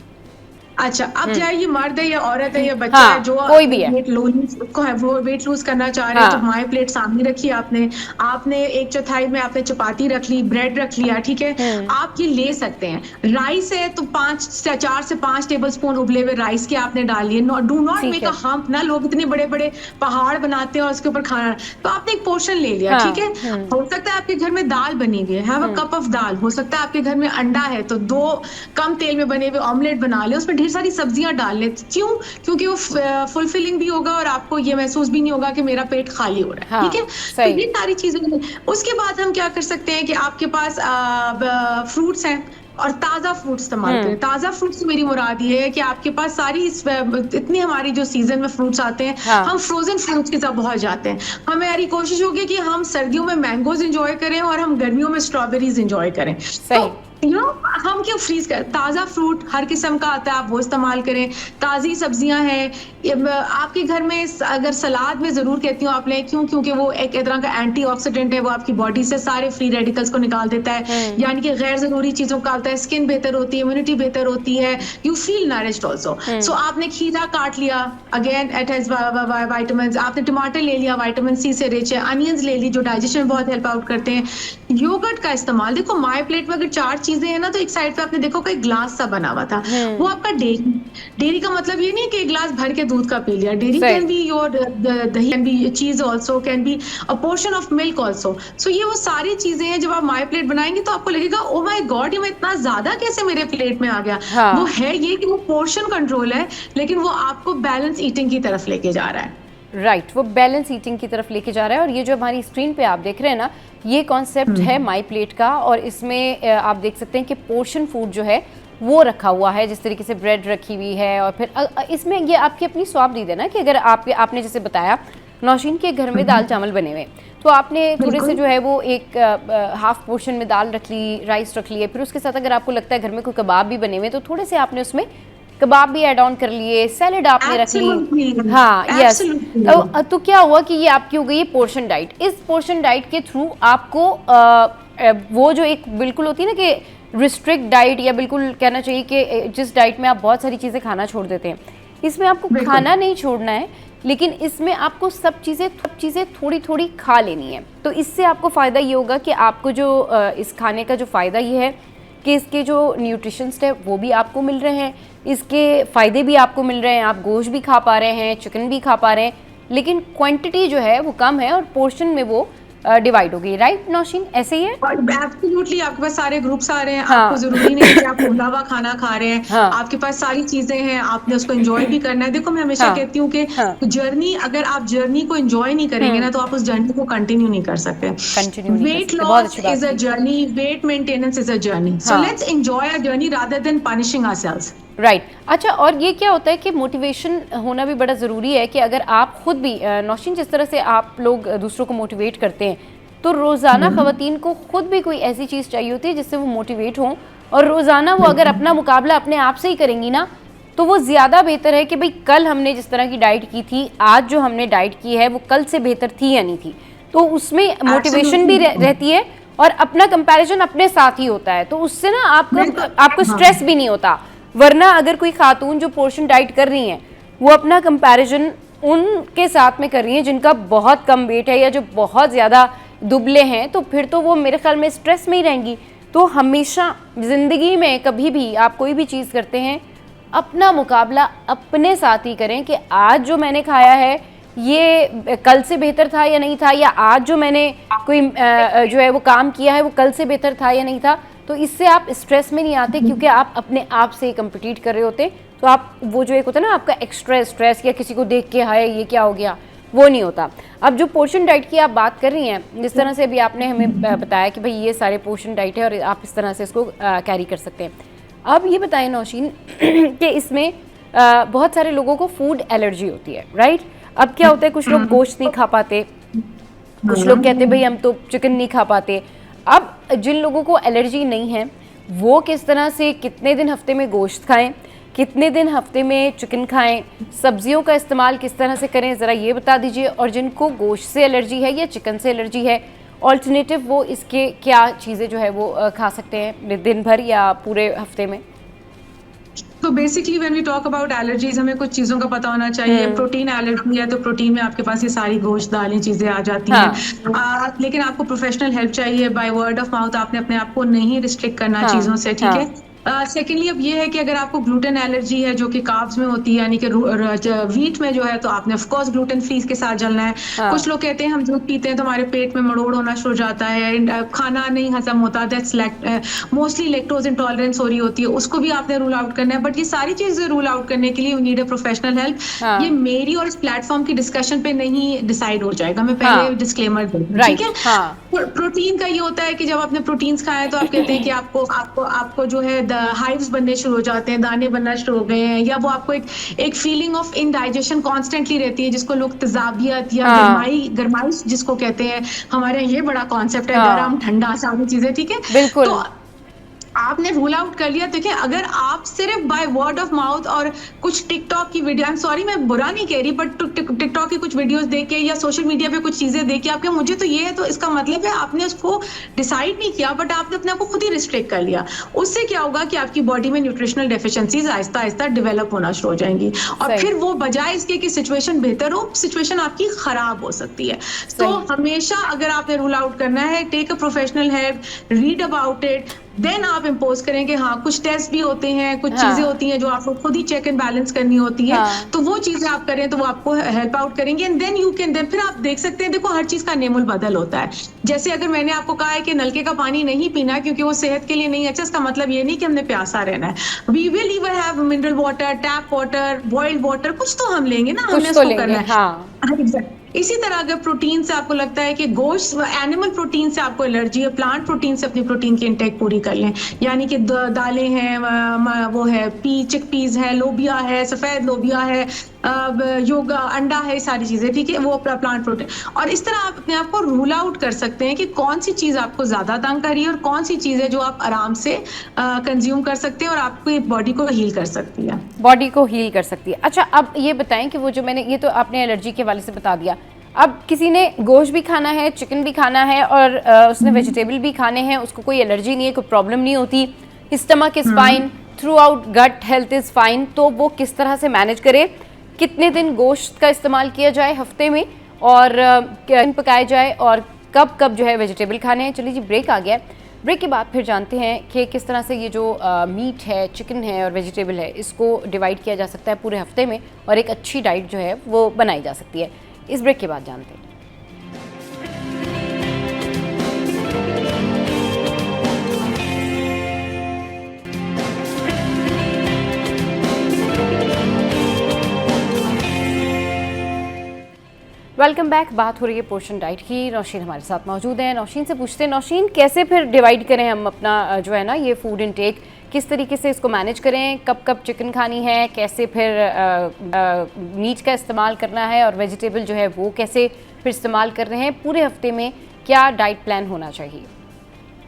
अच्छा, अब चाहे ये मर्द है या औरत है या बच्चा है, जो कोई भी है, वेट लूज करना चाह रहे हैं, तो माई प्लेट सामने रखी आपने 1/4 में आपने चपाती रख ली, ब्रेड रख लिया, ठीक है। आप ये ले सकते हैं। राइस है तो 4 से 5 टेबल स्पून उबले हुए राइस के आपने डाल लिए। Do not make a hump ना, लोग इतने बड़े बड़े पहाड़ बनाते हैं और उसके ऊपर खाना, तो आपने एक पोर्शन ले लिया, ठीक है। हो सकता है आपके घर में दाल बनी हुई है, हैव अ कप ऑफ दाल। हो सकता है आपके घर में अंडा है तो 2 कम तेल में बने हुए ऑमलेट बना ले, उसमें सारी सब्जियां डाल ले। क्यों? क्योंकि वो फुलफिलिंग भी होगा और आपको ये महसूस भी नहीं होगा कि मेरा पेट खाली हो रहा है, ठीक है। तो ये सारी चीजें। उसके बाद हम क्या कर सकते हैं कि आपके पास फ्रूट्स हैं और ताजा फ्रूट इस्तेमाल करें। ताजा फ्रूट से मेरी मुराद ये है कि आपके पास सारी इतनी हमारी जो सीजन में फ्रूट्स आते हैं, हम फ्रोजन फ्रूट्स की तरफ बहुत जाते हैं। हमारी कोशिश होगी कि हम सर्दियों में मैंगोज एंजॉय करें और हम गर्मियों में स्ट्रॉबेरीज एंजॉय करें। हम क्यों फ्रीज कर, ताजा फ्रूट हर किस्म का आता है, आप वो इस्तेमाल करें। ताजी सब्जियां हैं आपके घर में, अगर सलाद में जरूर कहती हूँ आप लें, क्यों? क्योंकि वो एक तरह का एंटीऑक्सीडेंट है, वो आपकी बॉडी से सारे फ्री रेडिकल्स को निकाल देता है, यानी कि गैर जरूरी चीजों को निकालता है। स्किन बेहतर होती है, इम्यूनिटी बेहतर होती है, यू फील नरिश्ड ऑल्सो। सो आपने खीरा काट लिया, अगेन इट हैज विटामिन। आपने टमाटर ले लिया, विटामिन सी से रिच है। अनियंस ले ली, जो डाइजेशन में बहुत हेल्प आउट करते हैं। योगर्ट का इस्तेमाल, देखो माई प्लेट में अगर 4 चीजें हैं ना, तो एक साइड पे आपने देखो कोई ग्लास सा बना हुआ था, वो आपका डेयरी का मतलब ये नहीं कि एक ग्लास भर के दूध का पी लिया। Dairy can be your dahi, can be cheese also, can be a portion of milk also. So ये वो सारी चीजें हैं, जब आप माई प्लेट बनाएंगे तो आपको लगेगा ओ माय गॉड, ये मैं इतना ज्यादा कैसे मेरे प्लेट में आ गया। वो है ये कि वो पोर्शन कंट्रोल है, लेकिन वो आपको बैलेंस ईटिंग की तरफ लेके जा रहा है। राइट वो बैलेंस ईटिंग की तरफ लेके जा रहा है। और ये जो हमारी स्क्रीन पे आप देख रहे हैं ना, ये कॉन्सेप्ट है माई प्लेट का, और इसमें आप देख सकते हैं कि पोर्शन फूड जो है वो रखा हुआ है, जिस तरीके से ब्रेड रखी हुई है। और फिर इसमें ये आपकी अपनी स्वाब दी देना कि अगर आपने जैसे बताया नौशीन के घर में दाल चावल बने हुए, तो आपने थोड़े से जो है वो एक हाफ पोर्शन में दाल रख ली, राइस रख लिए, फिर उसके साथ अगर आपको लगता है घर में कोई कबाब भी बने हुए तो थोड़े से आपने उसमें कबाब भी ऐड ऑन कर लिए, सैलेड आपने रख ली। हाँ यस, तो क्या हुआ कि ये आपकी हो गई पोर्शन डाइट। इस पोर्शन डाइट के थ्रू आपको वो जो एक बिल्कुल होती है ना कि रिस्ट्रिक्ट डाइट, या बिल्कुल कहना चाहिए कि जिस डाइट में आप बहुत सारी चीज़ें खाना छोड़ देते हैं, इसमें आपको खाना नहीं छोड़ना है, लेकिन इसमें आपको सब चीज़ें थोड़ी थोड़ी खा लेनी है। तो इससे आपको फ़ायदा ये होगा कि आपको जो इस खाने का जो फ़ायदा ये है कि इसके जो न्यूट्रिशंस है वो भी आपको मिल रहे हैं, इसके फ़ायदे भी आपको मिल रहे हैं, आप गोश्त भी खा पा रहे हैं, चिकन भी खा पा रहे हैं, लेकिन क्वांटिटी जो है वो कम है और पोर्शन में वो डिवाइड हो गई। राइट नौशीन, ऐसे ही है? एब्सोल्युटली, आपके पास सारे ग्रुप्स आ रहे हैं। आपको जरूरी नहीं है कि आप उबला हुआ खाना खा रहे हैं। आपके पास सारी चीजें हैं, आपने उसको एंजॉय भी करना है। देखो मैं हमेशा कहती हूँ कि जर्नी, अगर आप जर्नी को एंजॉय नहीं करेंगे ना, तो आप उस जर्नी को कंटिन्यू नहीं कर सकते। Weight loss is a journey, wait maintenance is a journey, so let's enjoy a journey rather than punishing ourselves. Right अच्छा, और ये क्या होता है कि मोटिवेशन होना भी बड़ा ज़रूरी है कि अगर आप खुद भी नौशीन जिस तरह से आप लोग दूसरों को मोटिवेट करते हैं, तो रोज़ाना ख़वातीन को खुद भी कोई ऐसी चीज़ चाहिए होती है जिससे वो मोटिवेट हों, और रोज़ाना वो अगर अपना मुकाबला अपने आप से ही करेंगी ना, तो वो ज़्यादा बेहतर है कि भाई कल हमने जिस तरह की डाइट की थी, आज जो हमने डाइट की है वो कल से बेहतर थी या नहीं थी। तो उसमें मोटिवेशन भी रहती है और अपना कंपैरिजन अपने साथ ही होता है, तो उससे ना आपको स्ट्रेस भी नहीं होता। वरना अगर कोई खातून जो पोर्शन डाइट कर रही हैं, वो अपना कंपैरिजन उनके साथ में कर रही हैं जिनका बहुत कम वेट है या जो बहुत ज़्यादा दुबले हैं, तो फिर तो वो मेरे ख्याल में स्ट्रेस में ही रहेंगी। तो हमेशा ज़िंदगी में कभी भी आप कोई भी चीज़ करते हैं, अपना मुकाबला अपने साथ ही करें कि आज जो मैंने खाया है ये कल से बेहतर था या नहीं था, या आज जो मैंने कोई जो है वो काम किया है वो कल से बेहतर था या नहीं था। तो इससे आप स्ट्रेस में नहीं आते, क्योंकि आप अपने आप से कंपीट कर रहे होते। तो आप वो जो एक होता है ना आपका एक्स्ट्रा स्ट्रेस या किसी को देख के हाय ये क्या हो गया, वो नहीं होता। अब जो पोर्शन डाइट की आप बात कर रही हैं, जिस तरह से अभी आपने हमें बताया कि भाई ये सारे पोर्शन डाइट है और आप इस तरह से इसको कैरी कर सकते हैं। अब ये बताएं नौशीन कि इसमें बहुत सारे लोगों को फूड एलर्जी होती है, राइट? अब क्या होता है, कुछ लोग गोश्त नहीं खा पाते, कुछ लोग कहते हैं भाई हम तो चिकन नहीं खा पाते। अब जिन लोगों को एलर्जी नहीं है वो किस तरह से कितने दिन हफ्ते में गोश्त खाएं, कितने दिन हफ्ते में चिकन खाएं, सब्जियों का इस्तेमाल किस तरह से करें, ज़रा ये बता दीजिए। और जिनको गोश्त से एलर्जी है या चिकन से एलर्जी है, ऑल्टरनेटिव वो इसके क्या चीज़ें जो है वो खा सकते हैं दिन भर या पूरे हफ्ते में? तो basically when we talk about allergies, हमें कुछ चीजों का पता होना चाहिए। प्रोटीन एलर्जी है तो प्रोटीन में आपके पास ये सारी गोश्त दालें चीजें आ जाती हैं। लेकिन आपको प्रोफेशनल हेल्प चाहिए। बाय वर्ड ऑफ माउथ आपने अपने आप को नहीं रिस्ट्रिक्ट करना चीजों से, ठीक है। सेकेंडली अब ये है कि अगर आपको ग्लूटेन एलर्जी है जो कि कार्ब्स में होती है, यानी कि व्हीट में जो है, तो आपने ऑफ कोर्स ग्लूटेन फ्री के साथ चलना है। कुछ लोग कहते हैं हम दूध पीते हैं तो हमारे पेट में मरोड़ होना शुरू हो जाता है, खाना नहीं हजम होता, दैट्स मोस्टली लैक्टोज इंटॉलरेंस हो रही होती है, उसको भी आपने रूल आउट करना है। बट ये सारी चीजें रूल आउट करने के लिए you need a professional help. ये मेरी और इस प्लेटफॉर्म की डिस्कशन पे नहीं डिसाइड हो जाएगा, मैं पहले डिस्क्लेमर दूं, ठीक है। प्रोटीन का ये होता है कि जब आपने प्रोटीन्स खाए तो आप कहते हैं कि आपको जो है हाइव्स बनने शुरू हो जाते हैं, दाने बनना शुरू हो गए हैं, या वो आपको एक फीलिंग ऑफ इनडाइजेशन कॉन्स्टेंटली रहती है, जिसको लोग तेजाबियत या गरमाइश जिसको कहते हैं। हमारे ये बड़ा कॉन्सेप्ट है, गरम ठंडा सारी चीजें, ठीक है। बिल्कुल। तो आपने रूल आउट कर लिया। देखिए, अगर आप सिर्फ बाय वर्ड ऑफ माउथ और कुछ टिकटॉक की वीडियो, आई एम सॉरी मैं बुरा नहीं कह रही, बट टिकटॉक की कुछ वीडियोस देख के या सोशल मीडिया पे कुछ चीजें देख के आपके मुझे तो ये है, तो इसका मतलब है आपने उसको डिसाइड नहीं किया, बट आपने अपने आप को खुद ही रिस्ट्रिक्ट कर लिया। उससे क्या होगा कि आपकी बॉडी में nutritional deficiencies Aahista Aahista develop होना शुरू हो जाएंगी, और फिर वो बजाय इसके कि सिचुएशन बेहतर हो, सिचुएशन आपकी खराब हो सकती है। तो हमेशा अगर आपने रूल आउट करना है, take a professional help, read about it, then आप इम्पोज करें कि हाँ कुछ टेस्ट भी होते हैं, कुछ चीजें होती हैं जो आपको खुद ही चेक एंड बैलेंस करनी होती है। तो वो चीजें आप करें तो वो आपको हेल्प आउट करेंगे, एंड देन यू कैन, फिर आप देख सकते हैं। देखो, हर चीज का नेमुल बदल होता है। जैसे अगर मैंने आपको कहा है कि नलके का पानी नहीं पीना क्योंकि वो सेहत के लिए नहीं अच्छा, इसका मतलब ये नहीं कि हमने प्यासा रहना है। We will even have mineral water, tap water, boiled water, कुछ तो हम लेंगे ना, हमने उसको करना है। इसी तरह अगर प्रोटीन से आपको लगता है कि गोश्त, एनिमल प्रोटीन से आपको एलर्जी है, प्लांट प्रोटीन से अपनी प्रोटीन की इंटेक पूरी कर लें। यानी कि दालें हैं, वो है चिकपीस है, लोबिया है, सफेद लोबिया है, योगा, अंडा है, सारी चीजें, ठीक है, वो प्लांट प्रोटीन। और इस तरह आप अपने आप को रूल आउट कर सकते हैं कि कौन सी चीज आपको ज्यादा तंग कर रही है और कौन सी चीज है जो आप आराम से कंज्यूम कर सकते हैं और आपकी बॉडी को हील कर सकती है। बॉडी को हील कर सकती है। अच्छा, अब ये बताएं कि वो जो मैंने, ये तो आपने एलर्जी के वाले से बता दिया, अब किसी ने गोश्त भी खाना है, चिकन भी खाना है और उसने वेजिटेबल भी खाने हैं, उसको कोई एलर्जी नहीं है, कोई प्रॉब्लम नहीं होती, stomach is fine, throughout gut health is fine, तो वो किस तरह से मैनेज करे? कितने दिन गोश्त का इस्तेमाल किया जाए हफ्ते में, और पकाया जाए, और कब कब जो है वेजिटेबल खाने हैं? चलिए जी, ब्रेक आ गया है। ब्रेक के बाद फिर जानते हैं कि किस तरह से ये जो मीट है, चिकन है और वेजिटेबल है, इसको डिवाइड किया जा सकता है पूरे हफ्ते में, और एक अच्छी डाइट जो है वो बनाई जा सकती है। इस ब्रेक के बाद जानते हैं। Welcome back. बात हो रही है पोर्शन डाइट की। नौशीन हमारे साथ मौजूद है। नौशीन से पूछते हैं, नौशीन कैसे फिर डिवाइड करें हम अपना जो है ना ये फूड इनटेक, किस तरीके से इसको मैनेज करें? कब कब चिकन खानी है, कैसे फिर मीट का इस्तेमाल करना है, और वेजिटेबल जो है वो कैसे फिर इस्तेमाल कर रहे हैं? पूरे हफ्ते में क्या डाइट प्लान होना चाहिए?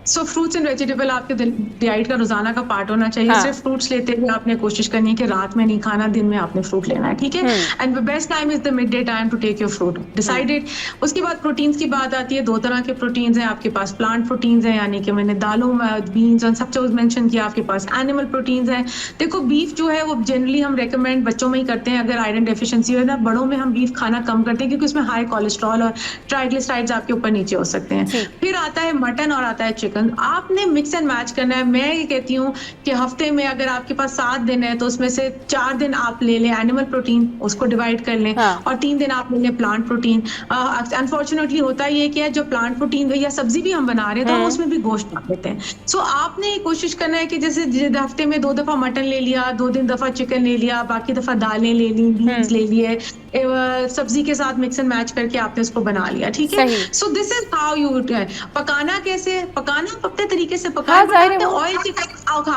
सो फ्रूट्स एंड वेजिटेबल आपके डाइट का रोजाना का पार्ट होना चाहिए। हाँ। सिर्फ फ्रूट्स लेते हुए आपने कोशिश करनी है कि रात में नहीं खाना, दिन में आपने फ्रूट लेना है, ठीक है। And the best time is the midday time to take your fruit, decided. उसके बाद प्रोटीन्स की बात आती है। 2 तरह के प्रोटीन्स हैं आपके पास। प्लांट प्रोटीन्स हैं, यानी कि मैंने दालों में बीन्स और सब चीज मेंशन किया। आपके पास एनिमल प्रोटीन्स हैं। देखो बीफ जो है वो जनरली हम रेकमेंड बच्चों में ही करते हैं। अगर आयरन डेफिशिएंसी है ना, बड़ों में हम बीफ खाना कम करते हैं क्योंकि उसमें हाई कोलेस्ट्रॉल और ट्राइग्लिसराइड्स आपके ऊपर नीचे हो सकते हैं। फिर आता है मटन और आता है चिकन। आपने मिक्स एंड मैच करना है। मैं ये कहती हूँ कि हफ्ते में अगर आपके पास 7 दिन है तो उसमें से 4 दिन आप ले लें एनिमल प्रोटीन, उसको डिवाइड कर लें। हाँ। और 3 दिन आप ले लें प्लांट प्रोटीन। अनफॉर्चुनेटली होता ये कि जो प्लांट प्रोटीन या सब्जी भी हम बना रहे हैं तो हम उसमें भी गोश्त डाल देते हैं। सो आपने कोशिश करना है कि जैसे हफ्ते में 2 दफा मटन ले लिया, 2 दफा चिकन ले लिया, बाकी दफा दालें ले ली, बीन्स ले लिए, सब्जी के साथ मिक्स एंड मैच करके आपने उसको बना लिया, ठीक है। So this is how you. पकाना कैसे? पकाना अपने तरीके से पकाना। Oil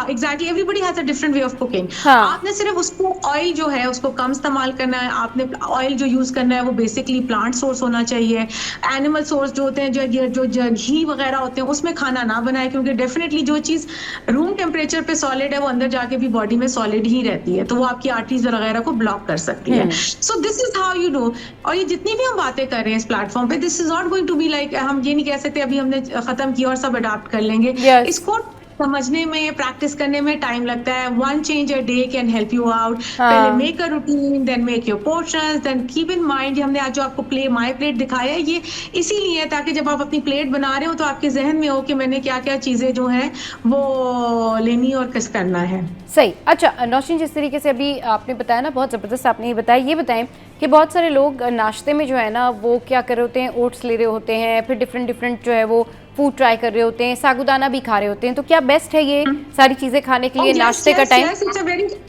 exactly, everybody has a different way of cooking. आपने सिर्फ उसको ऑयल जो है उसको कम इस्तेमाल करना है। आपने ऑयल जो यूज करना है वो बेसिकली प्लांट सोर्स होना चाहिए। एनिमल सोर्स जो होते हैं, जो घी वगैरह होते हैं, उसमें खाना ना बनाए, क्योंकि डेफिनेटली जो चीज रूम टेम्परेचर पे सॉलिड है वो अंदर जाके भी बॉडी में सॉलिड ही रहती है, तो वो आपकी आर्टरीज वगैरह को ब्लॉक कर सकती है। So this is how you do. और ये जितनी भी हम बातें कर रहे हैं इस प्लेटफॉर्म पे, this is not going to be like हम ये नहीं कह सकते अभी हमने खत्म किया और सब अडॉप्ट कर लेंगे। इसको समझने में, प्रैक्टिस करने में टाइम लगता है। 1 change a day can help you out. पहले make a routine, then make your portions, then keep in mind. हमने आज जो आपको माई प्लेट दिखाया है ये इसीलिए है ताकि जब आप अपनी प्लेट बना रहे हो तो आपके जहन में हो कि मैंने क्या क्या चीजें जो हैं वो लेनी और किस करना है। सही। अच्छा नौशीन, जिस तरीके से अभी आपने बताया ना, बहुत ज़बरदस्त आपने ये बताया। ये बताएं कि बहुत सारे लोग नाश्ते में जो है ना वो क्या कर रहे होते हैं, ओट्स ले रहे होते हैं, फिर डिफरेंट जो है वो फूड ट्राई कर रहे होते हैं, साबूदाना भी खा रहे होते हैं। तो क्या बेस्ट है ये सारी चीज़ें खाने के लिए नाश्ते का time?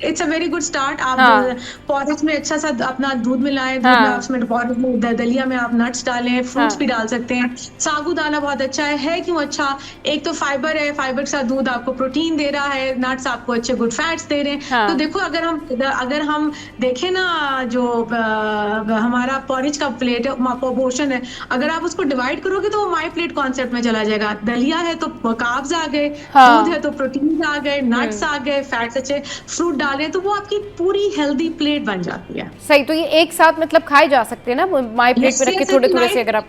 It's a very good start. आप पॉरेज में अच्छा सा अपना दूध मिलाएं, दूध में उसमें पॉरेज में दलिया में आप नट्स डालें, फ्रूट्स भी डाल सकते हैं। साबूदाना बहुत अच्छा है क्यों अच्छा? एक तो फाइबर है, फाइबर के साथ दूध आपको प्रोटीन दे रहा है, नट्स आपको अच्छे गुड फैट्स दे रहे हैं। तो देखो अगर हम देखें ना, जो हमारा पॉरेज का प्लेट है, पोर्शन है, अगर आप उसको डिवाइड करोगे तो वो माई प्लेट कॉन्सेप्ट में चला जाएगा। दलिया है तो कार्ब्स आ गए, दूध है तो प्रोटीन आ गए, नट्स आ गए, फैट्स अच्छे, फ्रूट डाले तो वो आपकी पूरी हेल्दी प्लेट बन जाती है। सही। तो ये एक साथ मतलब खाए जा सकते हैं ना माई प्लेट पे रख के, थोड़े थोड़े से अगर आप।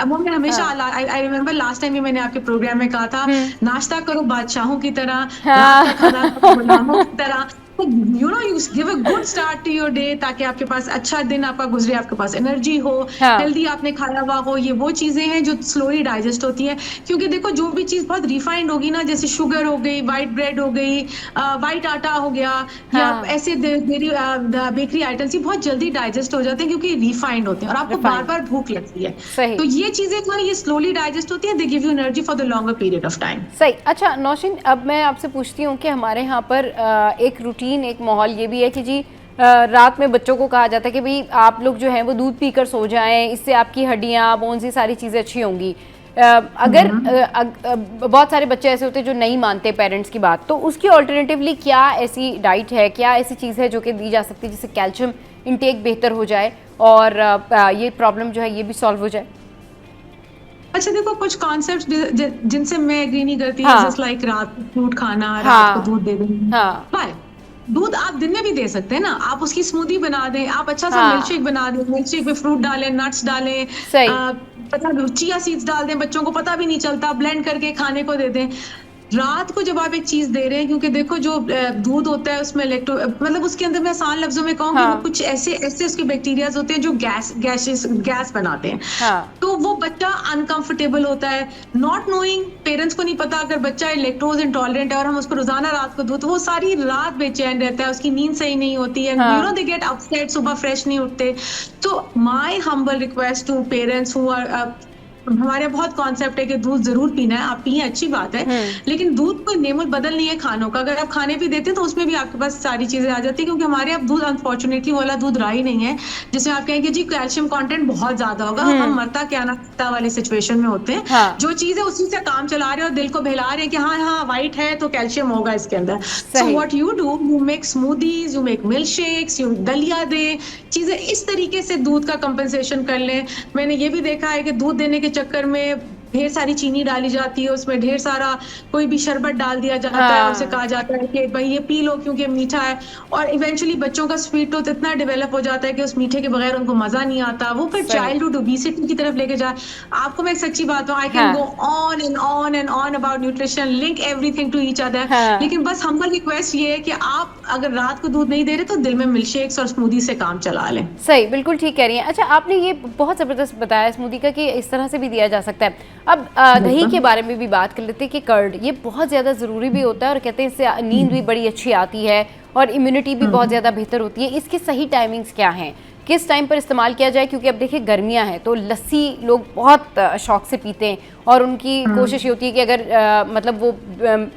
वो मैं हमेशा आई रिमेम्बर लास्ट टाइम भी मैंने आपके प्रोग्राम में कहा था, नाश्ता करो बादशाहों की तरह, रात का खाना गुलामों की तरह। You give a good start to your day ताकि आपके पास अच्छा दिन आपका गुजरे, आपके पास एनर्जी हो, हेल्दी आपने खाया हुआ हो। ये वो चीजें हैं जो स्लोली डाइजेस्ट होती हैं, क्योंकि देखो जो भी चीज बहुत रिफाइंड होगी ना, जैसे शुगर हो गई, वाइट ब्रेड हो गई, वाइट आटा हो गया, या ऐसे बेकरी आइटम्स, ये बहुत जल्दी डाइजेस्ट हो जाते हैं क्योंकि रिफाइंड होते हैं और आपको बार बार भूख लगती है। तो ये चीजें जो है ये स्लोली डाइजेस्ट होती है, they give you energy for the longer period of time. सही। अच्छा नौशीन, अब मैं आपसे पूछती हूँ कि हमारे यहाँ पर एक रूटीन, एक माहौल ये भी है कि जी रात में बच्चों को कहा जाता है कि भाई आप लोग जो हैं वो दूध पीकर सो जाएं, इससे आपकी हड्डियां, बोन्स, ये सारी चीज़ें अच्छी होंगी। अगर बहुत सारे बच्चे ऐसे होते हैं जो नहीं मानते पेरेंट्स की बात, तो उसकी ऑल्टरनेटिवली क्या ऐसी डाइट है, क्या ऐसी चीज़ है जो कि दी जा सकती है जिससे कैल्शियम इंटेक बेहतर हो जाए और ये प्रॉब्लम जो है ये भी सॉल्व हो जाए? अच्छा देखो, कुछ कॉन्सेप्ट्स जिनसे मैं एग्री नहीं करती, जस्ट लाइक रात को फ्रूट खाना, रात को दूध दे देना। दूध आप दिन में भी दे सकते हैं ना, आप उसकी स्मूदी बना दें, आप अच्छा सा मिल्क शेक बना दें, मिल्क शेक में फ्रूट डालें, नट्स डालें, चिया सीड्स डाल दें, बच्चों को पता भी नहीं चलता, ब्लेंड करके खाने को दे दें। रात को जब आप एक चीज दे रहे हैं, क्योंकि देखो जो दूध होता है उसमें मतलब उसके अंदर मैं आसान लफ्जों में कहूँ कि वो कुछ ऐसे उसके बैक्टीरियाज होते हैं जो गैस बनाते हैं। तो वो बच्चा अनकंफर्टेबल होता है, नॉट नोइंग, पेरेंट्स को नहीं पता। अगर बच्चा लैक्टोज इंटॉलरेंट है और हम उसको रोजाना रात को दूध, वो सारी रात बेचैन रहता है, उसकी नींद सही नहीं होती है, you know they get upset, सुबह फ्रेश नहीं उठते। तो my humble request to parents who are, हमारे बहुत कॉन्सेप्ट है कि दूध जरूर पीना है, आप पिए, अच्छी बात है, लेकिन दूध कोई नेमल बदल नहीं है खानों का। अगर आप खाने भी देते हैं तो उसमें भी आपके पास सारी चीजें आ जाती है, क्योंकि हमारे अब दूध अनफॉर्चुनेटली वाला दूध रहा ही नहीं है जिसमें आप कहेंगे जी कैल्शियम कंटेंट बहुत ज्यादा होगा, हम मरता क्या ना पता वाली सिचुएशन में होते हैं। जो चीज है उसी से काम चला रहे हैं और दिल को बहला रहे हैं कि हाँ व्हाइट है तो कैल्शियम होगा इसके अंदर। So what you do, you make smoothies, you make milk shakes, you दलिया दे, चीजें इस तरीके से दूध का कंपनसेशन कर लें। मैंने ये भी देखा है कि दूध देने के चक्कर में ढेर सारी चीनी डाली जाती है, उसमें ढेर सारा कोई भी शरबत डाल दिया जाता है, हाँ। उसे कहा जाता है कि भाई ये पी लो क्योंकि मीठा है, और इवेंचुअली बच्चों का स्वीट टूथ इतना डेवलप हो जाता है कि उस मीठे के बगैर उनको मजा नहीं आता, वो फिर चाइल्डहुड ओबेसिटी की तरफ लेके जाए। आपको मैं एक सच्ची बात हूँ, I can go on and on and on about nutrition, link everything to each other, लेकिन बस हम्बल रिक्वेस्ट ये है कि आप अगर रात को दूध नहीं दे रहे तो दिल में मिल्क शेक्स और स्मूदी से काम चला लें। सही, बिल्कुल ठीक कह रही हैं। अच्छा, आपने ये बहुत ज़बरदस्त बताया स्मूदी का कि इस तरह से भी दिया जा सकता है। अब दही के बारे में भी बात कर लेते हैं कि कर्ड ये बहुत ज़्यादा ज़रूरी भी होता है और कहते हैं इससे नींद भी बड़ी अच्छी आती है और इम्यूनिटी भी बहुत ज़्यादा बेहतर होती है। इसकी सही टाइमिंग्स क्या हैं, किस टाइम पर इस्तेमाल किया जाए? क्योंकि अब देखिए गर्मियां हैं तो लस्सी लोग बहुत शौक से पीते हैं और उनकी कोशिश ये होती है कि अगर मतलब वो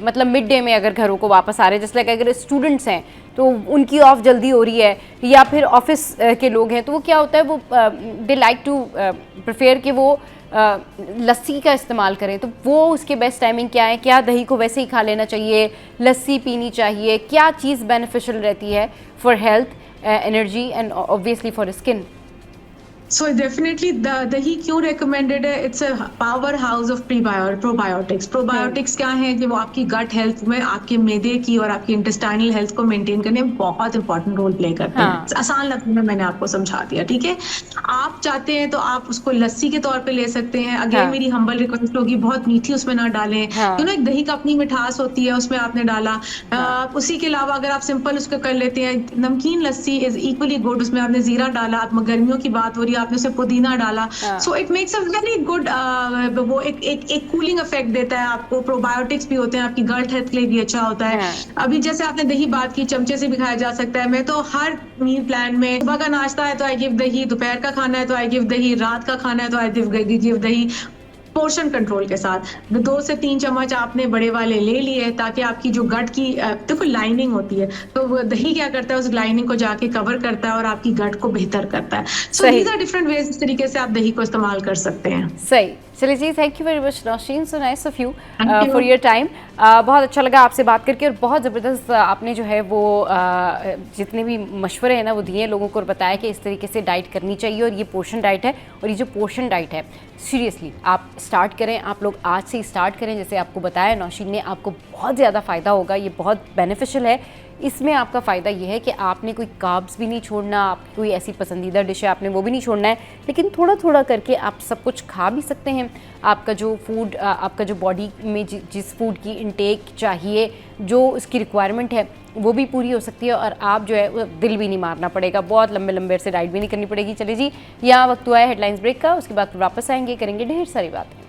मतलब मिड डे में अगर घरों को वापस आ रहे हैं, जैसे लाइक अगर स्टूडेंट्स हैं तो उनकी ऑफ जल्दी हो रही है या फिर ऑफिस के लोग हैं, तो वो क्या होता है वो दे लाइक टू प्रेफर कि वो लस्सी का इस्तेमाल करें, तो वो उसके बेस्ट टाइमिंग क्या है? क्या दही को वैसे ही खा लेना चाहिए, लस्सी पीनी चाहिए, क्या चीज़ बेनिफिशियल रहती है for health, energy and obviously for the skin? So definitely दही क्यों recommended है? It's a powerhouse of probiotics. Probiotics क्या है कि वो आपकी gut health में, आपके मैदे की और आपकी intestinal health को maintain करने में बहुत important role play करते हैं। आसान लफ्ज़ों में मैंने आपको समझा दिया, ठीक है। आप चाहते हैं तो आप उसको लस्सी के तौर पे ले सकते हैं। अगेन मेरी humble request होगी, बहुत मीठी उसमें ना डालें, एक दही का अपनी मिठास होती है, उसमें आपने डाला। उसी के अलावा अगर आप सिंपल उसको कर लेते हैं, नमकीन लस्सी इज इक्वली गुड, उसमें आपने जीरा डाला, आप गर्मियों की बात हो रही है, आपने उसे पुदीना डाला, so it makes a very good, वो एक कूलिंग इफेक्ट देता है आपको। प्रोबायोटिक्स भी होते हैं, आपकी गट हेल्थ के लिए भी अच्छा होता है। अभी जैसे आपने दही बात की, चमचे से भी खाया जा सकता है। मैं तो हर मील प्लान में, सुबह का नाश्ता है तो आई गिव दही, दोपहर का खाना है तो आई गिव दही, रात का खाना है तो आई गिव दही, पोर्शन कंट्रोल के साथ। 2 से 3 चम्मच आपने बड़े वाले ले लिए ताकि आपकी जो गट की देखो लाइनिंग होती है, तो वो दही क्या करता है, उस लाइनिंग को जाके कवर करता है और आपकी गट को बेहतर करता है। So these are different ways, इस तरीके से आप दही को इस्तेमाल कर सकते हैं। सही, चलिए जी, thank you very much Naushin, so nice of you for your time. बहुत अच्छा लगा आपसे बात करके और बहुत ज़बरदस्त आपने जो है वो जितने भी मशवरे हैं ना वो दिए लोगों को और बताया कि इस तरीके से डाइट करनी चाहिए और ये पोर्शन डाइट है। और ये जो पोर्शन डाइट है सीरियसली आप स्टार्ट करें, आप लोग आज से ही स्टार्ट करें। जैसे आपको बताया नौशीन ने, आपको बहुत ज़्यादा फ़ायदा होगा, ये बहुत बेनिफिशियल है। इसमें आपका फ़ायदा ये है कि आपने कोई कार्ब्स भी नहीं छोड़ना, आपकी कोई ऐसी पसंदीदा डिश है आपने वो भी नहीं छोड़ना है, लेकिन थोड़ा थोड़ा करके आप सब कुछ खा भी सकते हैं। आपका जो फूड, आपका जो बॉडी में जिस फूड की इंटेक चाहिए, जो उसकी रिक्वायरमेंट है वो भी पूरी हो सकती है और आप जो है दिल भी नहीं मारना पड़ेगा, बहुत लंबे लंबे से डाइट भी नहीं करनी पड़ेगी। चलिए जी, यहाँ वक्त हुआ है हेडलाइंस ब्रेक का, उसके बाद फिर वापस आएंगे, करेंगे ढेर सारी बातें।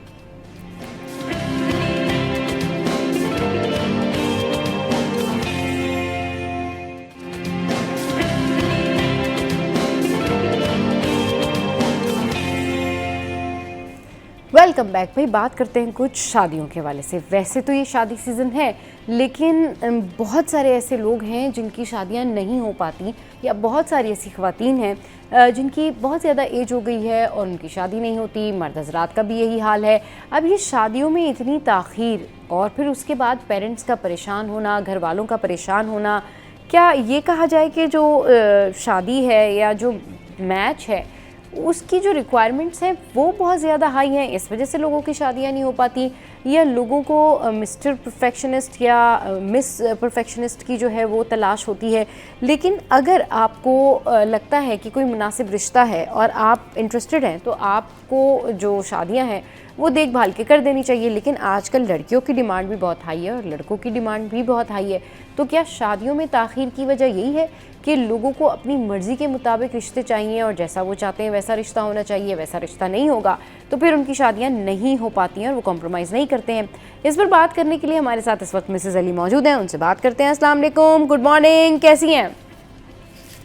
Welcome back. भाई बात करते हैं कुछ शादियों के हवाले से। वैसे तो ये शादी सीज़न है, लेकिन बहुत सारे ऐसे लोग हैं जिनकी शादियां नहीं हो पाती, या बहुत सारी ऐसी ख़वातीन हैं जिनकी बहुत ज़्यादा एज हो गई है और उनकी शादी नहीं होती। मर्द हज़रात का भी यही हाल है। अब ये शादियों में इतनी ताख़ीर और फिर उसके बाद पेरेंट्स का परेशान होना, घर वालों का परेशान होना, क्या ये कहा जाए कि जो शादी है या जो मैच है उसकी जो रिक्वायरमेंट्स हैं वो बहुत ज़्यादा हाई हैं, इस वजह से लोगों की शादियां नहीं हो पाती, या लोगों को मिस्टर परफेक्शनिस्ट या मिस परफेक्शनिस्ट की जो है वो तलाश होती है। लेकिन अगर आपको लगता है कि कोई मुनासिब रिश्ता है और आप इंटरेस्टेड हैं, तो आपको जो शादियां हैं वो देखभाल के कर देनी चाहिए। लेकिन आजकल लड़कियों की डिमांड भी बहुत हाई है और लड़कों की डिमांड भी बहुत हाई है। तो क्या शादियों में ताख़ीर की वजह यही है कि लोगों को अपनी मर्ज़ी के मुताबिक रिश्ते चाहिए और जैसा वो चाहते हैं वैसा रिश्ता होना चाहिए, वैसा रिश्ता नहीं होगा तो फिर उनकी शादियां नहीं हो पाती हैं और वो कॉम्प्रोमाइज़ नहीं करते हैं। इस पर बात करने के लिए हमारे साथ इस वक्त मिसेज़ अली मौजूद हैं, उनसे बात करते हैं। अस्सलाम वालेकुम, गुड मॉर्निंग, कैसी हैं?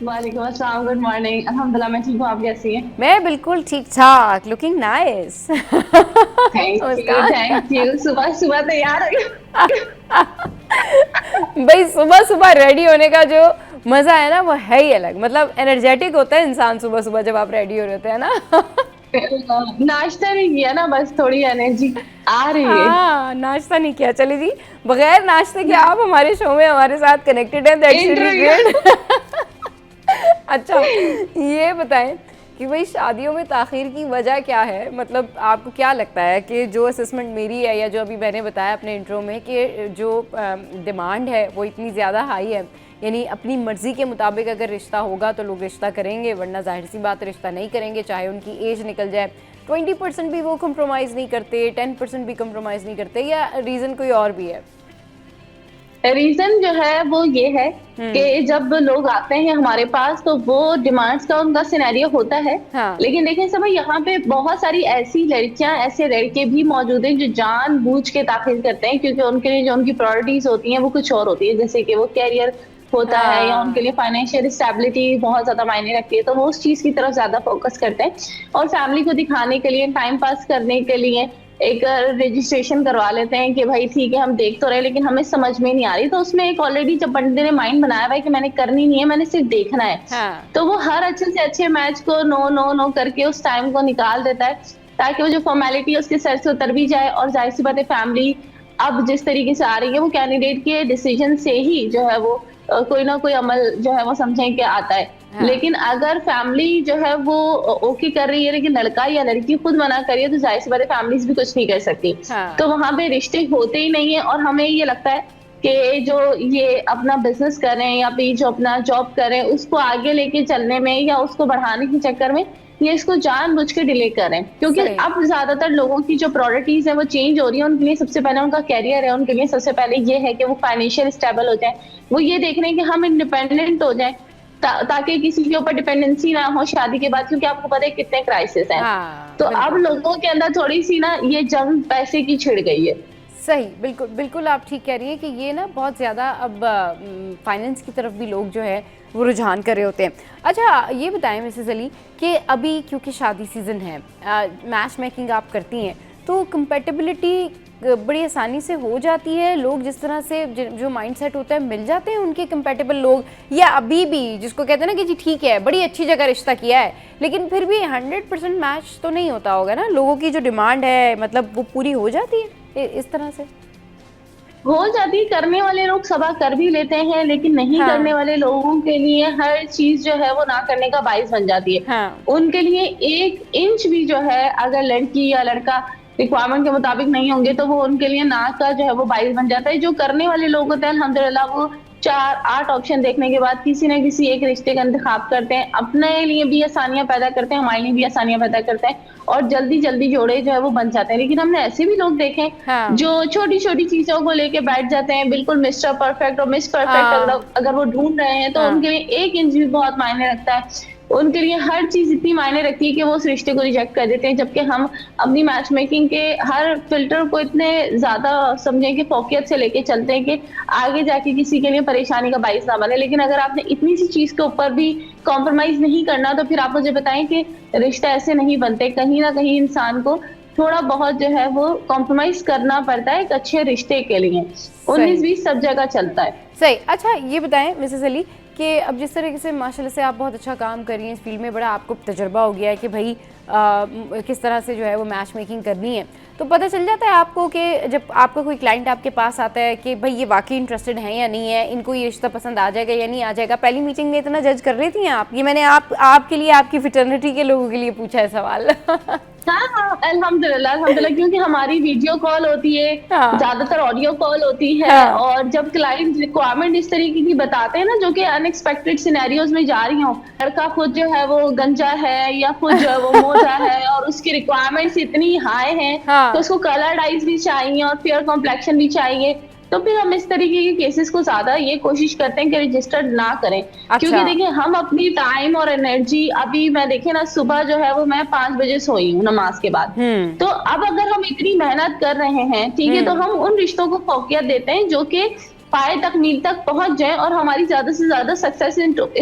वालेकुम अस्सलाम, गुड मॉर्निंग। अल्हम्दुलिल्लाह मैं ठीक हूँ, आप कैसी हैं? मैं बिल्कुल ठीक ठाक, लुकिंग नाइस। Thank you. सुबह सुबह तैयार हो भाई सुबह सुबह रेडी होने का जो मजा है ना वो है ही अलग, मतलब एनर्जेटिक होता है इंसान सुबह सुबह जब आप रेडी हो रहे होते हैं ना। नाश्ता नहीं किया ना, बस थोड़ी एनर्जी आ रही है। हाँ, नाश्ता नहीं किया। चलिए जी, बगैर नाश्ते के आप हमारे शो में हमारे साथ कनेक्टेड हैं, दैट्स रियली ग्रेट। अच्छा, ये बताएं कि भाई शादियों में ताख़ीर की वजह क्या है? मतलब आपको क्या लगता है कि जो असेसमेंट मेरी है या जो अभी मैंने बताया अपने इंट्रो में कि जो डिमांड है वो इतनी ज़्यादा हाई है, यानी अपनी मर्ज़ी के मुताबिक अगर रिश्ता होगा तो लोग रिश्ता करेंगे, वरना जाहिर सी बात रिश्ता नहीं करेंगे, चाहे उनकी एज निकल जाए। 20% भी वो कंप्रोमाइज़ नहीं करते, 10% भी कंप्रोमाइज़ नहीं करते, या रीज़न कोई और भी है? रीजन जो है वो ये है कि जब लोग आते हैं हमारे पास तो वो डिमांड्स का उनका सिनेरियो होता है। हाँ। लेकिन देखें सब यहाँ पे बहुत सारी ऐसी लड़कियां ऐसे लड़के भी मौजूद हैं जो जानबूझ के ताख़ीर करते हैं, क्योंकि उनके लिए जो उनकी प्रायोरिटीज होती हैं वो कुछ और होती है, जैसे कि वो कैरियर होता है या उनके लिए फाइनेंशियल स्टेबिलिटी बहुत ज्यादा मायने रखती है, तो वो उस चीज की तरफ ज्यादा फोकस करते हैं और फैमिली को दिखाने के लिए, टाइम पास करने के लिए एक रजिस्ट्रेशन करवा लेते हैं कि भाई ठीक है हम देख तो रहे लेकिन हमें समझ में नहीं आ रही, तो उसमें एक ऑलरेडी जब बंदे ने माइंड बनाया हुआ है कि मैंने करनी नहीं है, मैंने सिर्फ देखना है। हाँ। तो वो हर अच्छे से अच्छे मैच को नो नो नो करके उस टाइम को निकाल देता है ताकि वो जो फॉर्मेलिटी है उसके सर से उतर भी जाए। और जाहिर सी बात है फैमिली अब जिस तरीके से आ रही है वो कैंडिडेट के डिसीजन से ही जो है वो कोई ना कोई अमल जो है वो समझें कि आता है। हाँ। लेकिन अगर फैमिली जो है वो ओके कर रही है लेकिन लड़का या लड़की खुद मना कर रही है तो जाहिर सी बात है फैमिलीज भी कुछ नहीं कर सकती। हाँ। तो वहां पे रिश्ते होते ही नहीं है। और हमें ये लगता है कि जो ये अपना बिजनेस कर रहे हैं या फिर जो अपना जॉब कर रहे हैं उसको आगे लेके चलने में या उसको बढ़ाने के चक्कर में ये इसको जानबूझ के डिले कर रहे हैं, क्योंकि अब ज्यादातर लोगों की जो प्रायोरिटीज है वो चेंज हो रही है। उनके लिए सबसे पहले उनका कैरियर है, उनके लिए सबसे पहले ये है कि वो फाइनेंशियल स्टेबल हो जाए, वो ये देख रहे हैं कि हम इंडिपेंडेंट हो जाए ताकि किसी के ऊपर डिपेंडेंसी ना हो शादी के बाद, क्योंकि आपको पता है कितने क्राइसिस हैं। हाँ, तो अब लोगों के अंदर थोड़ी सी ना ये जंग पैसे की छिड़ गई है। सही, बिल्कुल बिल्कुल आप ठीक कह रही हैं कि ये ना बहुत ज़्यादा अब फाइनेंस की तरफ भी लोग जो है वो रुझान कर रहे होते हैं। अच्छा ये बताएं मिसेस अली कि अभी क्योंकि शादी सीज़न है, मैच मेकिंग आप करती हैं तो कंपेटिबिलिटी बड़ी आसानी से हो जाती है, लोग जिस तरह से जो माइंडसेट होता है मिल जाते हैं उनके कंपेटेबल लोग, या अभी भी जिसको कहते हैं ना कि जी ठीक है बड़ी अच्छी जगह रिश्ता किया है लेकिन फिर भी 100% मैच तो नहीं होता होगा ना, लोगों की जो डिमांड है मतलब वो पूरी हो जाती है इस तरह से? हो जाती, करने वाले लोग सभा कर भी लेते हैं लेकिन नहीं करने वाले लोगों के लिए हर चीज जो है वो ना करने का बाइस बन जाती है। उनके लिए 1 इंच भी जो है अगर लड़की या लड़का रिक्वायरमेंट के मुताबिक नहीं होंगे तो वो उनके लिए ना का जो है वो बाइस बन जाता है। जो करने वाले लोग होते हैं अल्हम्दुलिल्लाह वो 4-8 ऑप्शन देखने के बाद किसी न किसी एक रिश्ते का इंतखाब करते हैं, अपने लिए भी आसानियां पैदा करते हैं, हमारे लिए भी आसानियां पैदा करते हैं और जल्दी जल्दी जोड़े जो है वो बन जाते हैं। लेकिन हमने ऐसे भी लोग देखे हैं जो छोटी छोटी चीजों को लेके बैठ जाते हैं, बिल्कुल मिस्टर परफेक्ट और मिस परफेक्ट अगर वो ढूंढ रहे हैं तो उनके लिए 1 इंच भी बहुत मायने रखता है, उनके लिए हर चीज इतनी मायने रखती है कि वो उस रिश्ते को रिजेक्ट कर देते हैं। जबकि हम अपनी मैच मेकिंग के हर फिल्टर को इतने ज्यादा समझें कि फोकियत से लेके चलते हैं कि आगे जाके किसी के लिए परेशानी का बाइस ना बने। लेकिन अगर आपने इतनी सी चीज के ऊपर भी कॉम्प्रोमाइज नहीं करना तो फिर आप मुझे बताएं कि रिश्ता ऐसे नहीं बनते। कहीं ना कहीं इंसान को थोड़ा बहुत जो है वो कॉम्प्रोमाइज करना पड़ता है एक अच्छे रिश्ते के लिए। 19-20 सब जगह चलता है। सही। अच्छा ये बताएं मिसेस अली कि अब जिस तरीके से माशाल्लाह से आप बहुत अच्छा काम कर रही हैं इस फील्ड में, बड़ा आपको तजर्बा हो गया है कि भाई किस तरह से जो है वो मैच मेकिंग करनी है, तो पता चल जाता है आपको कि जब आपका कोई क्लाइंट आपके पास आता है कि भाई ये वाकई इंटरेस्टेड है या नहीं है, इनको ये रिश्ता पसंद आ जाएगा या नहीं आ जाएगा। पहली मीटिंग में इतना जज कर रही थी आप? ये मैंने आपके लिए, आपकी फिटर्निटी के लोगों के लिए पूछा है सवाल। हाँ अल्हम्दुलिल्लाह क्योंकि हमारी वीडियो कॉल होती है, ज्यादातर ऑडियो कॉल होती है। और जब क्लाइंट रिक्वायरमेंट इस तरीके की बताते हैं ना जो कि अनएक्सपेक्टेड सिनेरियोज में जा रही हो, लड़का खुद जो है वो गंजा है या खुद जो है वो मोटा है और उसकी रिक्वायरमेंट्स इतनी हाई हैं तो उसको कलर्ड आइज भी चाहिए और फेयर कॉम्प्लेक्शन भी चाहिए, तो फिर हम इस तरीके के केसेस को ज्यादा ये कोशिश करते हैं कि रजिस्टर्ड ना करें। क्योंकि देखिए हम अपनी टाइम और एनर्जी, अभी मैं देखे ना सुबह जो है वो मैं 5 बजे सोई हूँ नमाज के बाद, तो अब अगर हम इतनी मेहनत कर रहे हैं ठीक है तो हम उन रिश्तों को फोकियत देते हैं जो कि पाए तक मील तक पहुंच जाए और हमारी ज्यादा से ज्यादा सक्सेस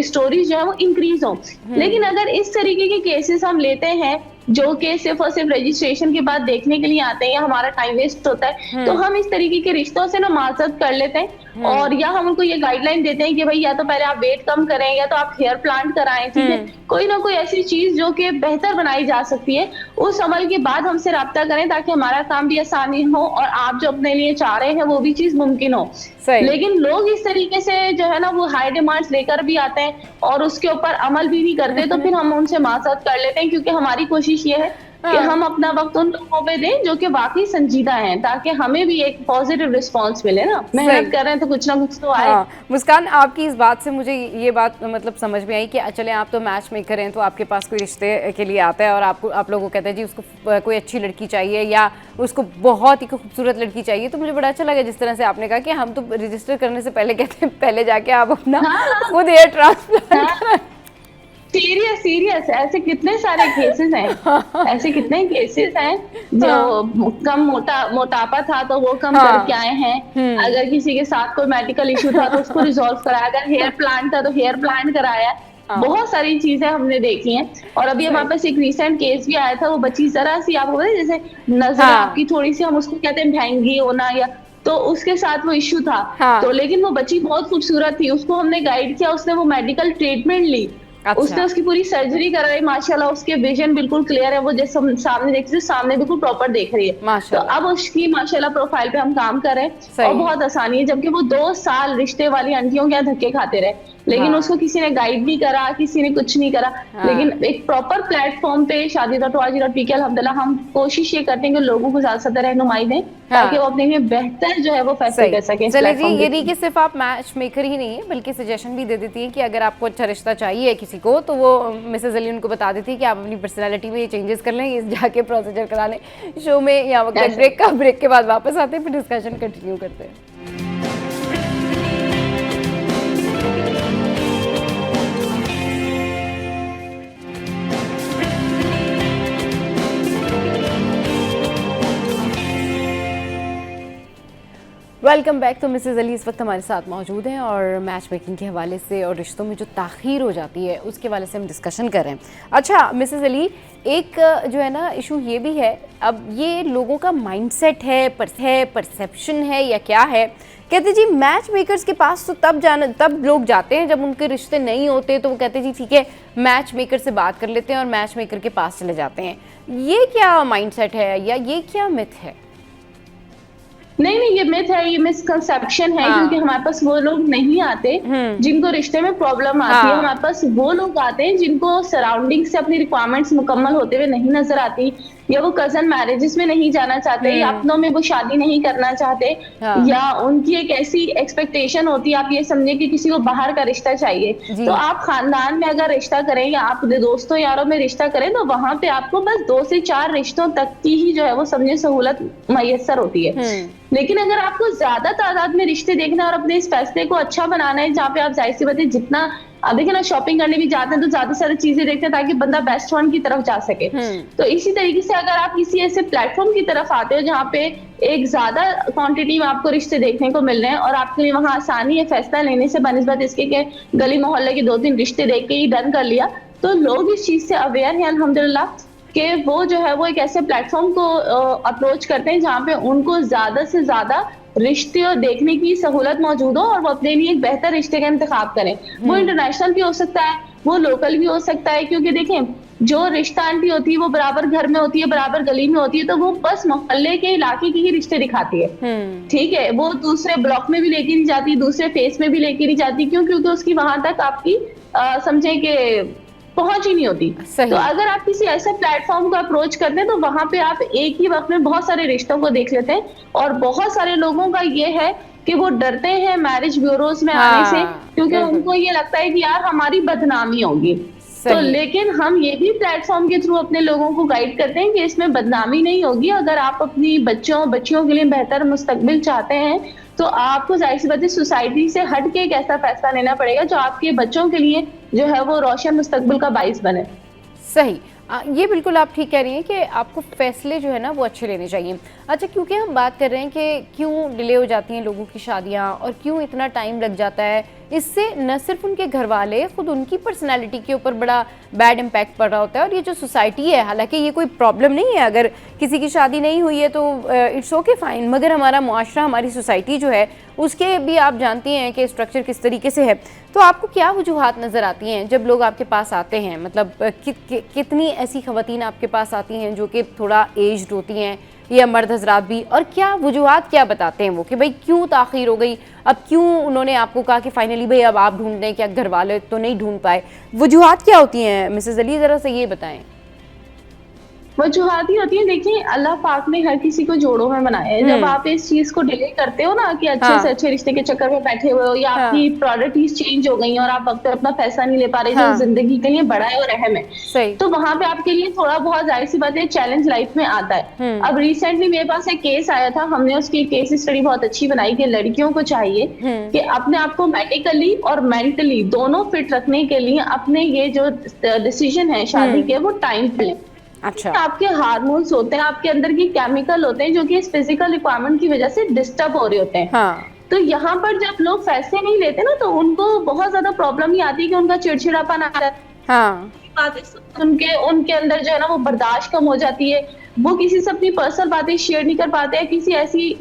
स्टोरीज जो है वो इंक्रीज हो। लेकिन अगर इस तरीके के केसेस हम लेते हैं जो कि सिर्फ और सिर्फ रजिस्ट्रेशन के बाद देखने के लिए आते हैं या हमारा टाइम वेस्ट होता है, तो हम इस तरीके के रिश्तों से ना माजरत कर लेते हैं और या हम उनको ये गाइडलाइन देते हैं कि भाई या तो पहले आप वेट कम करें या तो आप हेयर प्लांट कराएं, ठीक है, कोई ना कोई ऐसी चीज जो कि बेहतर बनाई जा सकती है, उस अमल के बाद हमसे राब्ता करें ताकि हमारा काम भी आसानी हो और आप जो अपने लिए चाह रहे हैं वो भी चीज मुमकिन हो। लेकिन लोग इस तरीके से जो है ना वो हाई डिमांड्स लेकर भी आते हैं और उसके ऊपर अमल भी नहीं करते, तो फिर हम उनसे माजरत कर लेते हैं, क्योंकि हमारी कोशिश ये है कि हम अपना वक्त उन लोगों पे दें जो कि वाकई संजीदा हैं, ताकि हमें भी एक पॉजिटिव रिस्पांस मिले ना। मेहनत कर रहे हैं तो कुछ ना कुछ तो आए। मुस्कान, आपकी इस बात से मुझे ये बात मतलब समझ में आई कि चले आप तो मैच मेकर हैं, तो आपके पास कोई रिश्ते के लिए आता है और आप लोगों को कहते हैं जी उसको कोई अच्छी लड़की चाहिए या उसको बहुत ही खूबसूरत लड़की चाहिए, तो मुझे बड़ा अच्छा लगा जिस तरह से आपने कहा कि हम तो रजिस्टर करने से पहले कहते हैं पहले जाके आप अपना खुद हेयर ट्रांसप्लांट। सीरियस ऐसे कितने सारे केसेस हैं, ऐसे कितने केसेस हैं जो कम मोटापा था तो वो कम करके आए हैं, अगर किसी के साथ कोई मेडिकल इशू था तो उसको रिजॉल्व कराया, अगर हेयर प्लांट था तो हेयर प्लांट कराया। बहुत सारी चीजें हमने देखी हैं। और अभी हमारे पास एक रिसेंट केस भी आया था, वो बच्ची जरा सी आपको पता है जैसे नजर आपकी थोड़ी सी, हम उसको कहते हैं महंगी होना, या तो उसके साथ वो इश्यू था। तो लेकिन वो बच्ची बहुत खूबसूरत थी, उसको हमने गाइड किया, उसने वो मेडिकल ट्रीटमेंट ली, उसने उसकी पूरी सर्जरी कराई, माशाल्लाह उसके विजन बिल्कुल क्लियर है, वो जैसे सामने देख रहे सामने बिल्कुल प्रॉपर देख रही है। तो अब उसकी माशाल्लाह प्रोफाइल पे हम काम कर रहे हैं और बहुत आसानी है, जबकि वो 2 साल रिश्ते वाली आंटियों के धक्के खाते रहे, लेकिन उसको किसी ने गाइड नहीं करा, किसी ने कुछ नहीं करा। लेकिन एक प्रॉपर प्लेटफॉर्म पे Shaadi.org.pk अल्हम्दुलिल्लाह हम कोशिश ये करते हैं कि लोगों को ज्यादा से ज्यादा रहनुमाई दें ताकि वो अपने लिए बेहतर जो है वो फैसले कर सकें। चलिए जी, ये नहीं कि सिर्फ आप मैच मेकर ही नहीं है बल्कि सजेशन भी दे देती है कि अगर आपको अच्छा रिश्ता चाहिए किसी को तो वो मिसेज अली उनको बता देती है कि आप अपनी पर्सनैलिटी में ये चेंजेस कर लें, जाके प्रोसीजर करा लें। शो में यहाँ वक्त ब्रेक के बाद वापस आते हैं, फिर डिस्कशन कंटिन्यू करते हैं। Welcome back. तो मिसेज़ अली इस वक्त हमारे साथ मौजूद हैं और मैच मेकिंग के हवाले से और रिश्तों में जो ताख़ीर हो जाती है उसके हवाले से हम डिस्कशन कर रहे हैं। अच्छा मिसेज़ अली, एक जो है ना इशू ये भी है, अब ये लोगों का माइंडसेट है, परसेप्शन है या क्या है, कहते जी मैच मेकर्स के पास तो तब लोग जाते हैं जब उनके रिश्ते नहीं होते, तो वो कहते जी ठीक है मैच मेकर से बात कर लेते हैं और मैच मेकर के पास चले जाते हैं। ये क्या माइंडसेट है या ये क्या मिथ है? नहीं, ये मिथ है, ये मिसकंसेप्शन है। क्योंकि हमारे पास वो लोग नहीं आते जिनको रिश्ते में प्रॉब्लम आती है, हमारे पास वो लोग आते हैं जिनको सराउंडिंग से अपनी रिक्वायरमेंट्स मुकम्मल होते हुए नहीं नजर आती, या वो कजन मैरिजेस में नहीं जाना चाहते, या अपनों में वो शादी नहीं करना चाहते, या उनकी एक ऐसी एक्सपेक्टेशन होती है, आप ये समझे कि किसी को बाहर का रिश्ता चाहिए। तो आप खानदान में अगर रिश्ता करें या आप दोस्तों यारों में रिश्ता करें तो वहां पे आपको बस 2 से 4 रिश्तों तक की ही जो है वो समझे सहूलत मैसर होती है। लेकिन अगर आपको ज्यादा तादाद में रिश्ते देखना और अपने इस फैसले को अच्छा बनाना है, जहाँ पे आप जाहिर सी बात है जितना अब देखिए ना शॉपिंग करने भी जाते हैं तो ज्यादा सारी चीजें देखते हैं ताकि बंदा बेस्ट वन की तरफ जा सके। तो इसी तरीके से अगर आप किसी ऐसे प्लेटफॉर्म की तरफ आते हो जहाँ पे एक ज्यादा क्वांटिटी में आपको रिश्ते देखने को मिल रहे हैं और आपके लिए वहां आसानी है फैसला लेने से बनिस्बत इसके के गली मोहल्ले के 2-3 रिश्ते देख के ही डन कर लिया, तो लोग इस चीज से अवेयर हैं अल्हम्दुलिल्लाह कि वो जो है वो एक ऐसे प्लेटफॉर्म को अप्रोच करते हैं जहाँ पे उनको ज्यादा से ज्यादा रिश्ते और देखने की सहूलत मौजूद हो और वो अपने लिए एक बेहतर रिश्ते का इंतखाब करें। वो इंटरनेशनल भी हो सकता है, वो लोकल भी हो सकता है, क्योंकि देखें जो रिश्ता आंटी होती है वो बराबर घर में होती है, बराबर गली में होती है, तो वो बस मोहल्ले के इलाके के ही रिश्ते दिखाती है। ठीक है, वो दूसरे ब्लॉक में भी लेके नहीं जाती, दूसरे फेस में भी लेके नहीं जाती। क्यों? क्योंकि उसकी वहां तक आपकी समझे कि पहुंच ही नहीं होती। तो अगर आप किसी ऐसे प्लेटफॉर्म को अप्रोच करते हैं तो वहां पे आप एक ही वक्त में बहुत सारे रिश्तों को देख लेते हैं। और बहुत सारे लोगों का ये है कि वो डरते हैं मैरिज ब्यूरोज में आने से, क्योंकि उनको ये लगता है कि यार हमारी बदनामी होगी। तो लेकिन हम ये भी प्लेटफॉर्म के थ्रू अपने लोगों को गाइड करते हैं कि इसमें बदनामी नहीं होगी। अगर आप अपनी बच्चियों के लिए बेहतर मुस्तकबिल चाहते हैं तो आपको जाहिर सी बात है सोसाइटी से हट के एक ऐसा फैसला लेना पड़ेगा जो आपके बच्चों के लिए जो है वो रोशन मुस्तकबिल का बाइस बने। सही। ये बिल्कुल आप ठीक कह रही हैं कि आपको फैसले जो है ना वो अच्छे लेने चाहिए। अच्छा, क्योंकि हम बात कर रहे हैं कि क्यों डिले हो जाती हैं लोगों की शादियां और क्यों इतना टाइम लग जाता है, इससे न सिर्फ उनके घर वाले, खुद उनकी पर्सनालिटी के ऊपर बड़ा बैड इम्पैक्ट पड़ रहा होता है। और ये जो सोसाइटी है, हालांकि ये कोई प्रॉब्लम नहीं है, अगर किसी की शादी नहीं हुई है तो इट्स ओके फाइन, मगर हमारा मुआशरा, हमारी सोसाइटी जो है उसके भी आप जानती हैं कि स्ट्रक्चर किस तरीके से है। तो आपको क्या वजूहात नज़र आती हैं जब लोग आपके पास आते हैं? मतलब कितनी ऐसी ख़वातीन आपके पास आती हैं जो कि थोड़ा एज्ड होती हैं या मर्द हजरात भी, और क्या वजूहात क्या बताते हैं वो कि भाई क्यों ताख़ीर हो गई, अब क्यों उन्होंने आपको कहा कि फाइनली भाई अब आप ढूंढ दें, क्या घर वाले तो नहीं ढूंढ पाए? वजूहात क्या होती हैं मिसेस अली, ज़रा से ये बताएं। वजूहात ही होती है। देखिए, अल्लाह पाक ने हर किसी को जोड़ों में बनाया है। जब आप इस चीज को डिले करते हो ना कि अच्छे से अच्छे रिश्ते के चक्कर में बैठे हुए हो, या आपकी प्रायोरिटीज चेंज हो गई और आप वक्त पर अपना फैसला नहीं ले पा रहे जो जिंदगी के लिए बड़ा है और अहम है, तो वहां पे आपके लिए थोड़ा बहुत जाहिर सी बात है चैलेंज लाइफ में आता है। अब रिसेंटली मेरे पास एक केस आया था, हमने उसकी केस स्टडी बहुत अच्छी बनाई कि लड़कियों को चाहिए कि अपने आप को मेडिकली और मेंटली दोनों फिट रखने के लिए अपने ये जो डिसीजन है शादी के, वो टाइम पे लें। अच्छा, आपके हार्मोन्स होते हैं, आपके अंदर के केमिकल होते हैं जो कि इस फिजिकल रिक्वायरमेंट की वजह से डिस्टर्ब हो रहे होते हैं। तो यहाँ पर जब लोग फैसले नहीं लेते ना, तो उनको बहुत ज्यादा प्रॉब्लम ही आती है कि उनका चिड़चिड़ापन आ जाता है। उनके अंदर जो है ना वो बर्दाश्त कम हो जाती है, वो किसी से अपनी पर्सनल बातें शेयर नहीं कर पाते हैं, किसी ऐसी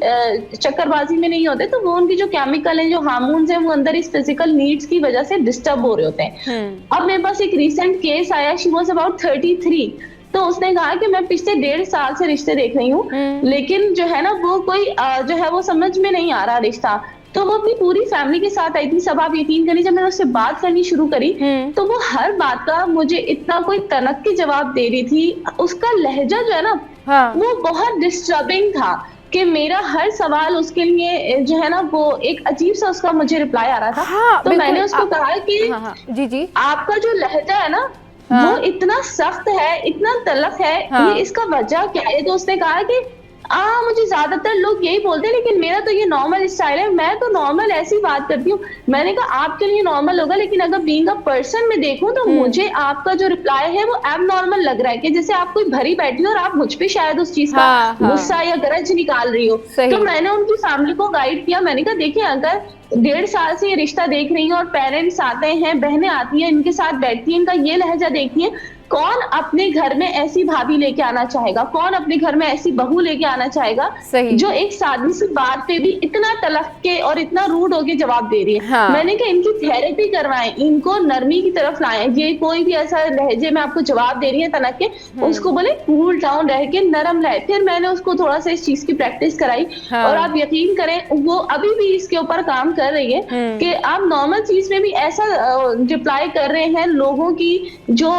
चक्करबाजी में नहीं होते, तो वो उनकी जो केमिकल है, जो हार्मोन्स है, वो अंदर इस फिजिकल नीड्स की वजह से डिस्टर्ब हो रहे होते हैं। अब मेरे पास एक रिसेंट केस आया, शी वाज अबाउट 33। तो उसने कहा कि मैं पिछले 1.5 साल से रिश्ते देख रही हूँ, लेकिन जो है ना वो कोई जो है वो समझ में नहीं आ रहा रिश्ता। तो वो अपनी पूरी फैमिली के साथ आई थी। सब आप यकीन करिए, जब मैंने उससे बात करनी शुरू करी तो वो हर बात का मुझे इतना कोई तनक के जवाब दे रही थी। उसका लहजा जो है ना वो बहुत डिस्टर्बिंग था कि मेरा हर सवाल उसके लिए जो है ना वो एक अजीब सा उसका मुझे रिप्लाई आ रहा था। तो मैंने उसको कहा कि जी आपका जो लहजा है ना वो इतना सख्त है, इतना तलख है, ये इसका वजह क्या है? तो उसने कहा कि मुझे ज्यादातर लोग यही बोलते हैं, लेकिन मेरा तो ये नॉर्मल स्टाइल है, मैं तो नॉर्मल ऐसी बात करती हूँ। मैंने कहा आपके लिए नॉर्मल होगा, लेकिन अगर बीइंग अ पर्सन में देखूं तो मुझे आपका जो रिप्लाई है वो एबनॉर्मल लग रहा है, कि जैसे आप कोई भरी बैठी हो और आप मुझ पे शायद उस चीज का गुस्सा या गरज निकाल रही हो। तो मैंने उनकी फैमिली को गाइड किया। मैंने कहा देखिए, अगर 1.5 साल से ये रिश्ता देख रही हैं और पेरेंट्स आते हैं, बहनें आती हैं, इनके साथ बैठती हैं, इनका ये लहजा देखिए, कौन अपने घर में ऐसी भाभी लेके आना चाहेगा, कौन अपने घर में ऐसी बहू लेके आना चाहेगा जो एक सादी सी बात पे भी इतना तलख के और इतना रूड होके जवाब दे रही है। मैंने कहा इनकी थेरेपी करवाएं, इनको नरमी की तरफ लाएं। ये कोई भी ऐसा लहजे में आपको जवाब दे रही है तनक के, उसको बोले कूल डाउन रह के नरम रहे। फिर मैंने उसको थोड़ा सा इस चीज की प्रैक्टिस कराई और आप यकीन करें वो अभी भी इसके ऊपर काम कर रही है कि आप नॉर्मल चीज में भी ऐसा रिप्लाई कर रहे हैं लोगों की जो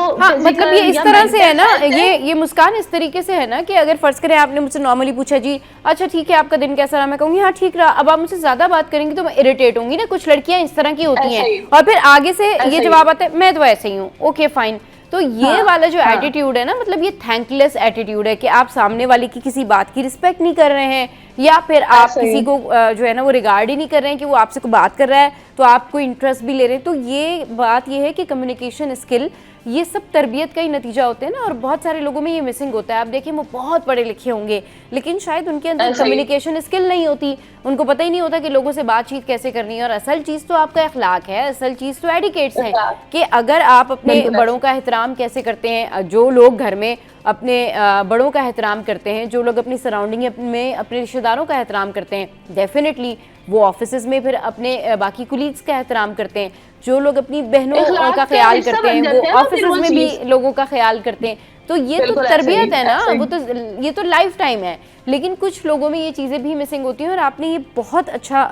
मतलब ये इस तरह से है ना, ये मुस्कान इस तरीके से है ना कि अगर फर्ज करें आपने मुझसे नॉर्मली पूछा जी अच्छा ठीक है आपका दिन कैसा रहा, मैं कहूंगी हाँ ठीक रहा। अब आप मुझसे ज्यादा बात करेंगी तो मैं इरिटेट होंगी ना, कुछ लड़कियां इस तरह की होती हैं और फिर आगे से ये जवाब आता है मैं तो ऐसे ही हूँ, ओके फाइन। तो ये वाला जो एटीट्यूड है ना, मतलब ये थैंकलेस एटीट्यूड है कि आप सामने वाले की किसी बात की रिस्पेक्ट नहीं कर रहे हैं, या फिर आप किसी को जो है ना वो रिगार्ड ही नहीं कर रहे हैं कि वो आपसे कोई बात कर रहा है तो आपको इंटरेस्ट भी ले रहे हैं। तो ये बात ये है कि कम्युनिकेशन स्किल, ये सब तरबियत का ही नतीजा होते हैं ना, और बहुत सारे लोगों में ये मिसिंग होता है। आप देखिए वो बहुत पढ़े लिखे होंगे लेकिन शायद उनके अंदर कम्युनिकेशन स्किल नहीं होती, उनको पता ही नहीं होता कि लोगों से बातचीत कैसे करनी है। और असल चीज़ तो आपका अखलाक है, असल चीज़ तो एटिकेट्स है कि अगर आप अपने बड़ों का एहतराम कैसे करते हैं, जो लोग घर में अपने बड़ों का एहतराम करते हैं, जो लोग अपनी सराउंडिंग में अपने रिश्तेदारों का एहतराम करते हैं, डेफिनेटली वो ऑफिस में फिर अपने बाकी कुलीग्स का एहतराम करते हैं। जो लोग अपनी बहनों का ख्याल करते हैं वो ऑफिस में भी लोगों का ख्याल करते हैं। तो ये तो तरबियत है ना, वो तो ये तो लाइफ टाइम है। लेकिन कुछ लोगों में ये चीज़ें भी मिसिंग होती हैं और आपने ये बहुत अच्छा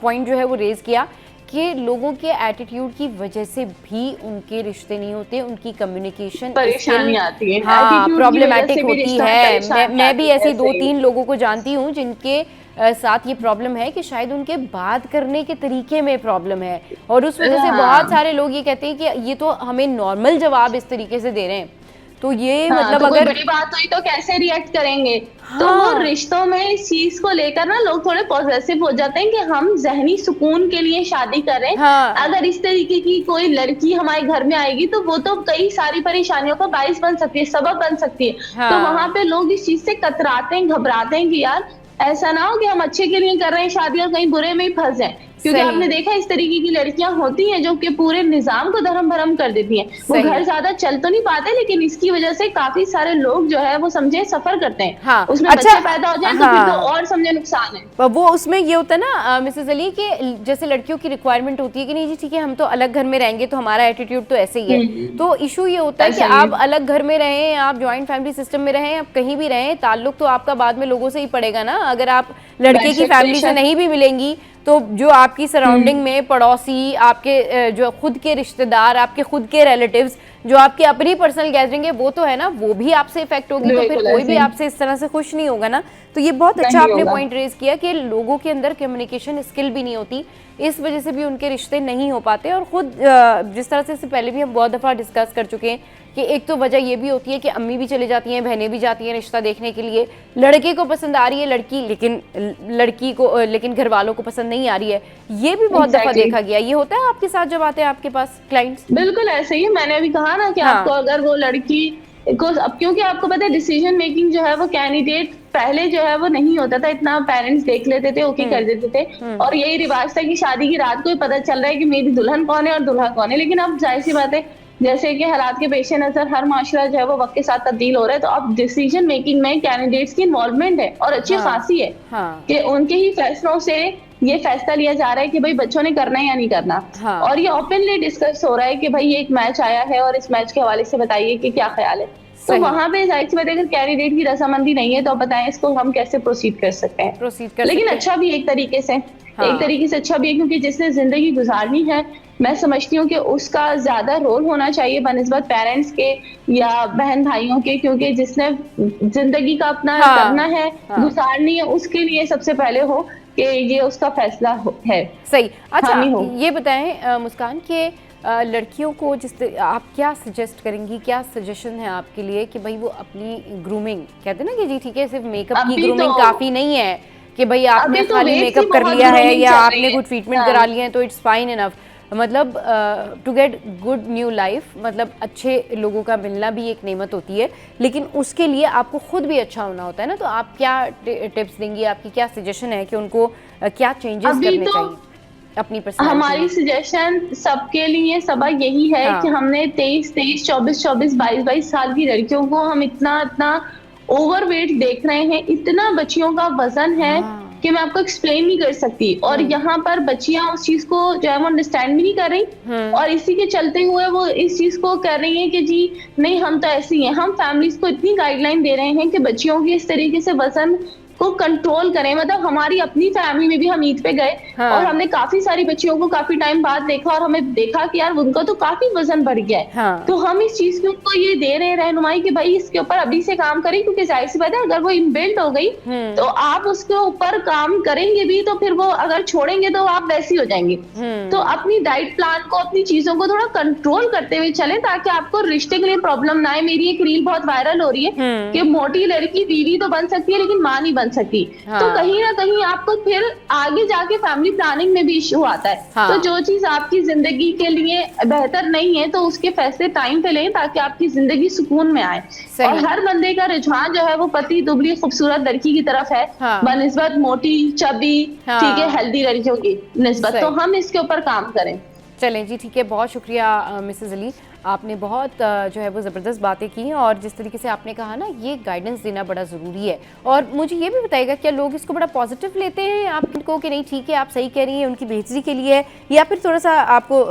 पॉइंट जो है वो रेज किया कि लोगों के एटीट्यूड की वजह से भी उनके रिश्ते नहीं होते, उनकी कम्युनिकेशन परेशानी आती है, हाँ प्रॉब्लमेटिक होती है। मैं भी ऐसे 2-3 लोगों को जानती हूँ जिनके साथ ये प्रॉब्लम है कि शायद उनके बात करने के तरीके में प्रॉब्लम है और उस वजह से बहुत सारे लोग ये कहते हैं कि ये तो हमें नॉर्मल जवाब इस तरीके से दे रहे हैं। तो ये हाँ, मतलब तो अगर कोई बड़ी बात हुई तो कैसे रिएक्ट करेंगे। तो वो रिश्तों में इस चीज को लेकर ना लोग थोड़े पॉसेसिव हो जाते हैं कि हम जहनी सुकून के लिए शादी कर रहे हैं। अगर इस तरीके की कोई लड़की हमारे घर में आएगी तो वो तो कई सारी परेशानियों का बाइस बन सकती है, सबब बन सकती है। तो वहां पे लोग इस चीज से कतराते हैं, घबराते हैं कि यार ऐसा ना हो कि हम अच्छे के लिए कर रहे हैं शादी और कहीं बुरे में ही फंस जाए। क्योंकि आपने देखा इस तरीके की लड़कियां होती हैं जो कि पूरे निजाम को धर्म भरम कर देती हैं। वो घर ज्यादा चल तो नहीं पाते, लेकिन इसकी वजह से काफी सारे लोग जो है वो समझे सफर करते हैं। हाँ, उसमें बच्चे पैदा हो जाए तो फिर तो और समझे नुकसान है। वो उसमें ये होता है ना मिसेस अली कि जैसे लड़कियों की रिक्वायरमेंट होती है कि नहीं जी ठीक है हम तो अलग घर में रहेंगे तो हमारा एटीट्यूड तो ऐसे ही है। तो इशू ये होता है कि आप अलग घर में रहें, आप ज्वाइंट फैमिली सिस्टम में रहें, आप कहीं भी रहें, ताल्लुक तो आपका बाद में लोगों से ही पड़ेगा ना। अगर आप लड़के की फैमिली से नहीं भी मिलेंगी तो जो आपकी सराउंडिंग में पड़ोसी, आपके जो खुद के रिश्तेदार, आपके खुद के रिलेटिव्स, जो आपकी अपनी पर्सनल गैदरिंग है वो तो है ना, वो भी आपसे इफेक्ट होगी। तो फिर कोई भी आपसे इस तरह से खुश नहीं होगा ना। तो ये बहुत अच्छा आपने पॉइंट रेज किया कि लोगों के अंदर कम्युनिकेशन स्किल भी नहीं होती, इस वजह से भी उनके रिश्ते नहीं हो पाते। और खुद जिस तरह से इससे पहले भी हम बहुत दफ़ा डिस्कस कर चुके हैं कि एक तो वजह ये भी होती है कि अम्मी भी चली जाती हैं, बहनें भी जाती हैं रिश्ता देखने के लिए, लड़के को पसंद आ रही है लड़की, लेकिन घर वालों को पसंद नहीं आ रही है। ये भी बहुत दफ़ा देखा गया। ये होता है आपके साथ जब आते हैं आपके पास क्लाइंट्स? बिल्कुल ऐसे ही। मैंने अभी कहा ना कि आपको अगर वो लड़की को, अब क्योंकि आपको पता है डिसीजन मेकिंग जो है वो कैंडिडेट पहले जो है वो नहीं होता था, इतना पेरेंट्स देख लेते थे, ओके कर देते थे। और यही रिवाज था कि शादी की रात को ही पता चल रहा है कि मेरी दुल्हन कौन है और दूल्हा कौन है। लेकिन अब जाहिर सी बात है जैसे कि हालात के पेश नजर हर माशरा जो है वो वक्त के साथ तब्दील हो रहा है, तो अब डिसीजन मेकिंग में कैंडिडेट्स की इन्वॉल्वमेंट है और अच्छी खासी है कि उनके ही फैसलों से ये फैसला लिया जा रहा है कि भाई बच्चों ने करना है या नहीं करना। और ये ओपनली डिस्कस हो रहा है कि भाई ये एक मैच आया है और इस मैच के हवाले से बताइए कि क्या ख्याल है। तो वहां पे जाहिर सी बात है अगर कैंडिडेट की रजामंदी नहीं है तो बताएं इसको हम कैसे प्रोसीड कर सकते हैं। लेकिन अच्छा भी एक तरीके से अच्छा भी है क्योंकि जिसने जिंदगी गुजारनी है, मैं समझती हूँ कि उसका ज्यादा रोल होना चाहिए बनिस्बत पेरेंट्स के या बहन भाइयों के, क्योंकि जिसने जिंदगी का अपना करना है, गुजारनी है, उसके लिए सबसे पहले हो कि ये उसका फैसला है। सही। अच्छा ये बताएं मुस्कान के लड़कियों को आप क्या सजेस्ट करेंगी, क्या सजेशन है आपके लिए कि भाई वो अपनी ग्रूमिंग, कहते हैं ना कि जी ठीक है सिर्फ मेकअप की ग्रूमिंग काफी नहीं है कि भाई आपने खाली मेकअप कर लिया है या आपने कुछ ट्रीटमेंट करा लिया है तो इट्स फाइन इनफ। मतलब to get good new life, मतलब अच्छे लोगों का मिलना भी एक नेमत होती है, लेकिन उसके लिए आपको खुद भी अच्छा होना होता है ना। तो आप क्या टिप्स देंगी, आपकी क्या सजेशन है कि उनको क्या चेंजेस करने चाहिए अपनी पर्सनैलिटी? हमारी सजेशन सबके लिए सबा यही है कि हमने 23, 24, 22 साल की लड़कियों को हम इतना ओवरवेट देख रहे हैं, इतना बच्चियों का वजन है कि मैं आपको एक्सप्लेन नहीं कर सकती। और यहाँ पर बच्चियां उस चीज को जो है वो अंडरस्टैंड भी नहीं कर रही और इसी के चलते हुए वो इस चीज को कर रही है कि जी नहीं हम तो ऐसे ही हैं। हम फैमिलीज को इतनी गाइडलाइन दे रहे हैं कि बच्चियों की इस तरीके से वजन को कंट्रोल करें। मतलब हमारी अपनी फैमिली में भी हम ईद पे गए और हमने काफी सारी बच्चियों को काफी टाइम बाद देखा और हमें देखा कि यार उनका तो काफी वजन बढ़ गया है। तो हम इस चीज के ऊपर ये दे रहे हैं रहनुमाई कि भाई इसके ऊपर अभी से काम करें, क्योंकि जाहिर सी बात है अगर वो इनबिल्ट हो गई तो आप उसके ऊपर काम करेंगे भी तो फिर वो अगर छोड़ेंगे तो आप वैसी हो जाएंगे। तो अपनी डाइट प्लान को, अपनी चीजों को थोड़ा कंट्रोल करते हुए चले ताकि आपको रिश्ते के लिए प्रॉब्लम ना आए। मेरी एक रील बहुत वायरल हो रही है कि मोटी लड़की बीवी तो बन सकती है लेकिन मां नहीं बन सकती। तो कहीं ना कहीं आपको फिर आगे जाके फैमिली प्लानिंग में भी इश्यू आता है। तो जो चीज आपकी जिंदगी के लिए बेहतर नहीं है तो उसके फैसले टाइम पे लें ताकि आपकी जिंदगी सुकून में आए। और हर बंदे का रुझान जो है वो पतली दुबली खूबसूरत लड़की की तरफ है बनिस्बत मोटी चबी ठीक है हेल्दी लड़कियों की निस्बत। तो हम इसके ऊपर काम करें। चलें जी ठीक है, बहुत शुक्रिया मिसेस अली, आपने बहुत जो है वो ज़बरदस्त बातें की और जिस तरीके से आपने कहा ना ये गाइडेंस देना बड़ा ज़रूरी है। और मुझे ये भी बताइएगा क्या लोग इसको बड़ा पॉजिटिव लेते हैं आपको कि नहीं ठीक है आप सही कह रही हैं, उनकी बेहतरी के लिए है, या फिर थोड़ा सा आपको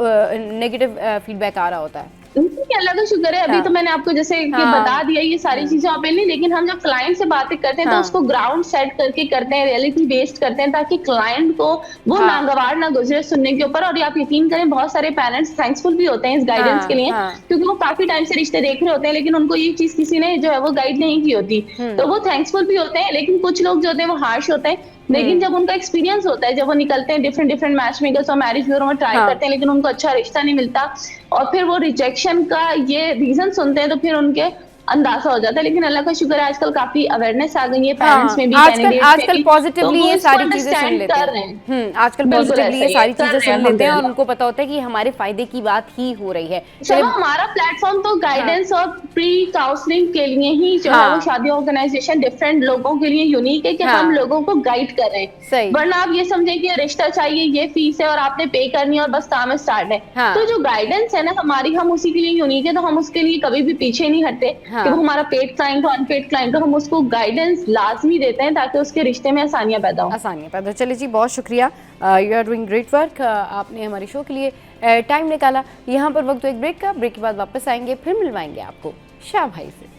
नेगेटिव फीडबैक आ रहा होता है? अल्लाह का शुक्र है अभी तो मैंने आपको जैसे कि बता दिया ये सारी चीजें ओपनली। लेकिन हम जब क्लाइंट से बातें करते हैं तो उसको ग्राउंड सेट करके करते हैं, रियलिटी बेस्ड करते हैं ताकि क्लाइंट को वो नागवार ना गुजरे सुनने के ऊपर। और आप यकीन करें बहुत सारे पेरेंट्स थैंक्सफुल भी होते हैं इस गाइडेंस के लिए क्योंकि वो काफी टाइम से रिश्ते देख रहे होते हैं लेकिन उनको ये चीज किसी ने जो है वो गाइड नहीं की होती। तो वो थैंक्सफुल भी होते हैं। लेकिन कुछ लोग जो होते हैं वो हार्श होते हैं। लेकिन जब उनका एक्सपीरियंस होता है, जब वो निकलते हैं डिफरेंट मैच मेकर्स और मैरिज ब्यूरो में ट्राई करते हैं लेकिन उनको अच्छा रिश्ता नहीं मिलता और फिर वो रिजेक्शन का ये रीजन सुनते हैं तो फिर उनके अंदाजा हो जाता है। लेकिन अल्लाह का शुक्र है आजकल काफी अवेयरनेस आ गई है पेरेंट्स में भी, आजकल पॉजिटिवली ये सारी चीजें सुन लेते हैं। आजकल पॉजिटिवली ये सारी चीजें सुन लेते हैं और उनको पता होता है कि हमारे फायदे की बात ही हो रही है। चलो हमारा प्लेटफॉर्म तो गाइडेंस और प्री काउंसलिंग के लिए ही जो है वो शादी ऑर्गेनाइजेशन डिफरेंट लोगों के लिए यूनिक है कि हम लोगों को गाइड कर रहे हैं। वरना आप ये समझे कि रिश्ता चाहिए, ये फीस है और आपने पे करनी है और बस काम स्टार्ट है। तो जो गाइडेंस है ना हमारी, हम उसी के लिए यूनिक है, तो हम उसके लिए कभी भी पीछे नहीं हटते कि वो हमारा पेड क्लाइंट हो अनपेड क्लाइंट हो, हम उसको गाइडेंस लाजमी देते हैं ताकि उसके रिश्ते में आसानियां पैदा हो। चलिए जी, बहुत शुक्रिया, you are doing great work. आपने हमारे शो के लिए टाइम निकाला। यहाँ पर वक्त एक ब्रेक का, ब्रेक के बाद वापस आएंगे, फिर मिलवाएंगे आपको शाह भाई से।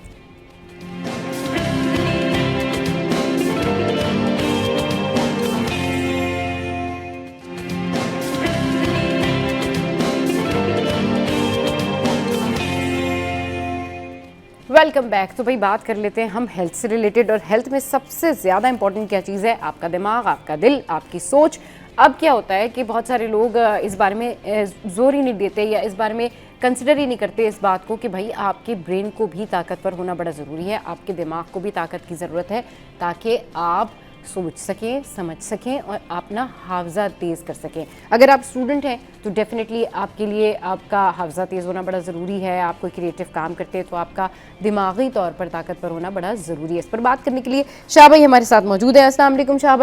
Welcome back. तो भाई बात कर लेते हैं हम हेल्थ से रिलेटेड, और हेल्थ में सबसे ज़्यादा इंपॉर्टेंट क्या चीज़ है? आपका दिमाग, आपका दिल, आपकी सोच। अब क्या होता है कि बहुत सारे लोग इस बारे में जोर ही नहीं देते या इस बारे में कंसिडर ही नहीं करते इस बात को कि भाई आपके ब्रेन को भी ताकतवर होना बड़ा ज़रूरी है, आपके दिमाग को भी ताकत की ज़रूरत है ताकि आप सोच सकें, समझ सकें और अपना हाफजा तेज़ कर सकें। अगर आप स्टूडेंट हैं तो डेफिनेटली आपके लिए आपका हाफजा तेज़ होना बड़ा ज़रूरी है। आप कोई क्रिएटिव काम करते हैं तो आपका दिमागी तौर पर ताकतवर होना बड़ा ज़रूरी है। इस पर बात करने के लिए शाह भाई हमारे साथ मौजूद है। अस्सलाम वालेकुम शाह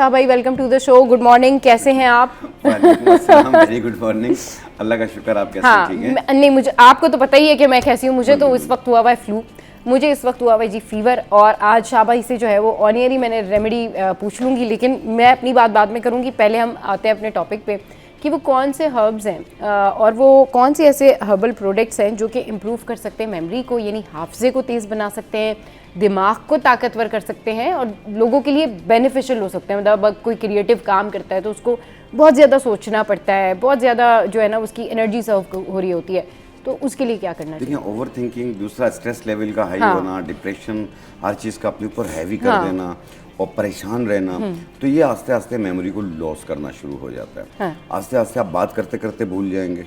भाई। Welcome to the show. Good morning, कैसे हैं आप? वेरी गुड मॉर्निंग, अल्लाह का शुक्र। आप कैसे? ठीक है? नहीं, मुझे आपको तो पता ही है कि मैं कैसी हूँ। मुझे तो इस वक्त हुआ हुआ है फ्लू, मुझे इस वक्त हुआ हुआ है जी फीवर, और आज शाह भाई से जो है वो ऑन एयर ही मैंने रेमेडी पूछ लूँगी, लेकिन मैं अपनी बात बाद में करूँगी। पहले हम आते हैं अपने टॉपिक पे कि वो कौन से हर्ब्स हैं और वो कौन से ऐसे हर्बल प्रोडक्ट्स हैं जो कि इम्प्रूव कर सकते हैं मेमोरी को, यानी हाफजे को तेज़ बना सकते हैं, दिमाग को ताकतवर कर सकते हैं और लोगों के लिए बेनिफिशियल हो सकते हैं। मतलब कोई क्रिएटिव काम करता है तो उसको बहुत ज़्यादा सोचना पड़ता है, बहुत ज़्यादा जो है ना उसकी एनर्जी सर्व हो रही होती है, तो उसके लिए क्या करना चाहिए? देखिए, ओवर थिंकिंग, दूसरा स्ट्रेस लेवल का हाई होना, डिप्रेशन, हर चीज़ का अपने ऊपर हैवी कर देना और परेशान रहना, तो ये आस्ते आस्ते मेमोरी को लॉस करना शुरू हो जाता है। आस्ते आस्ते आप बात करते करते भूल जाएंगे,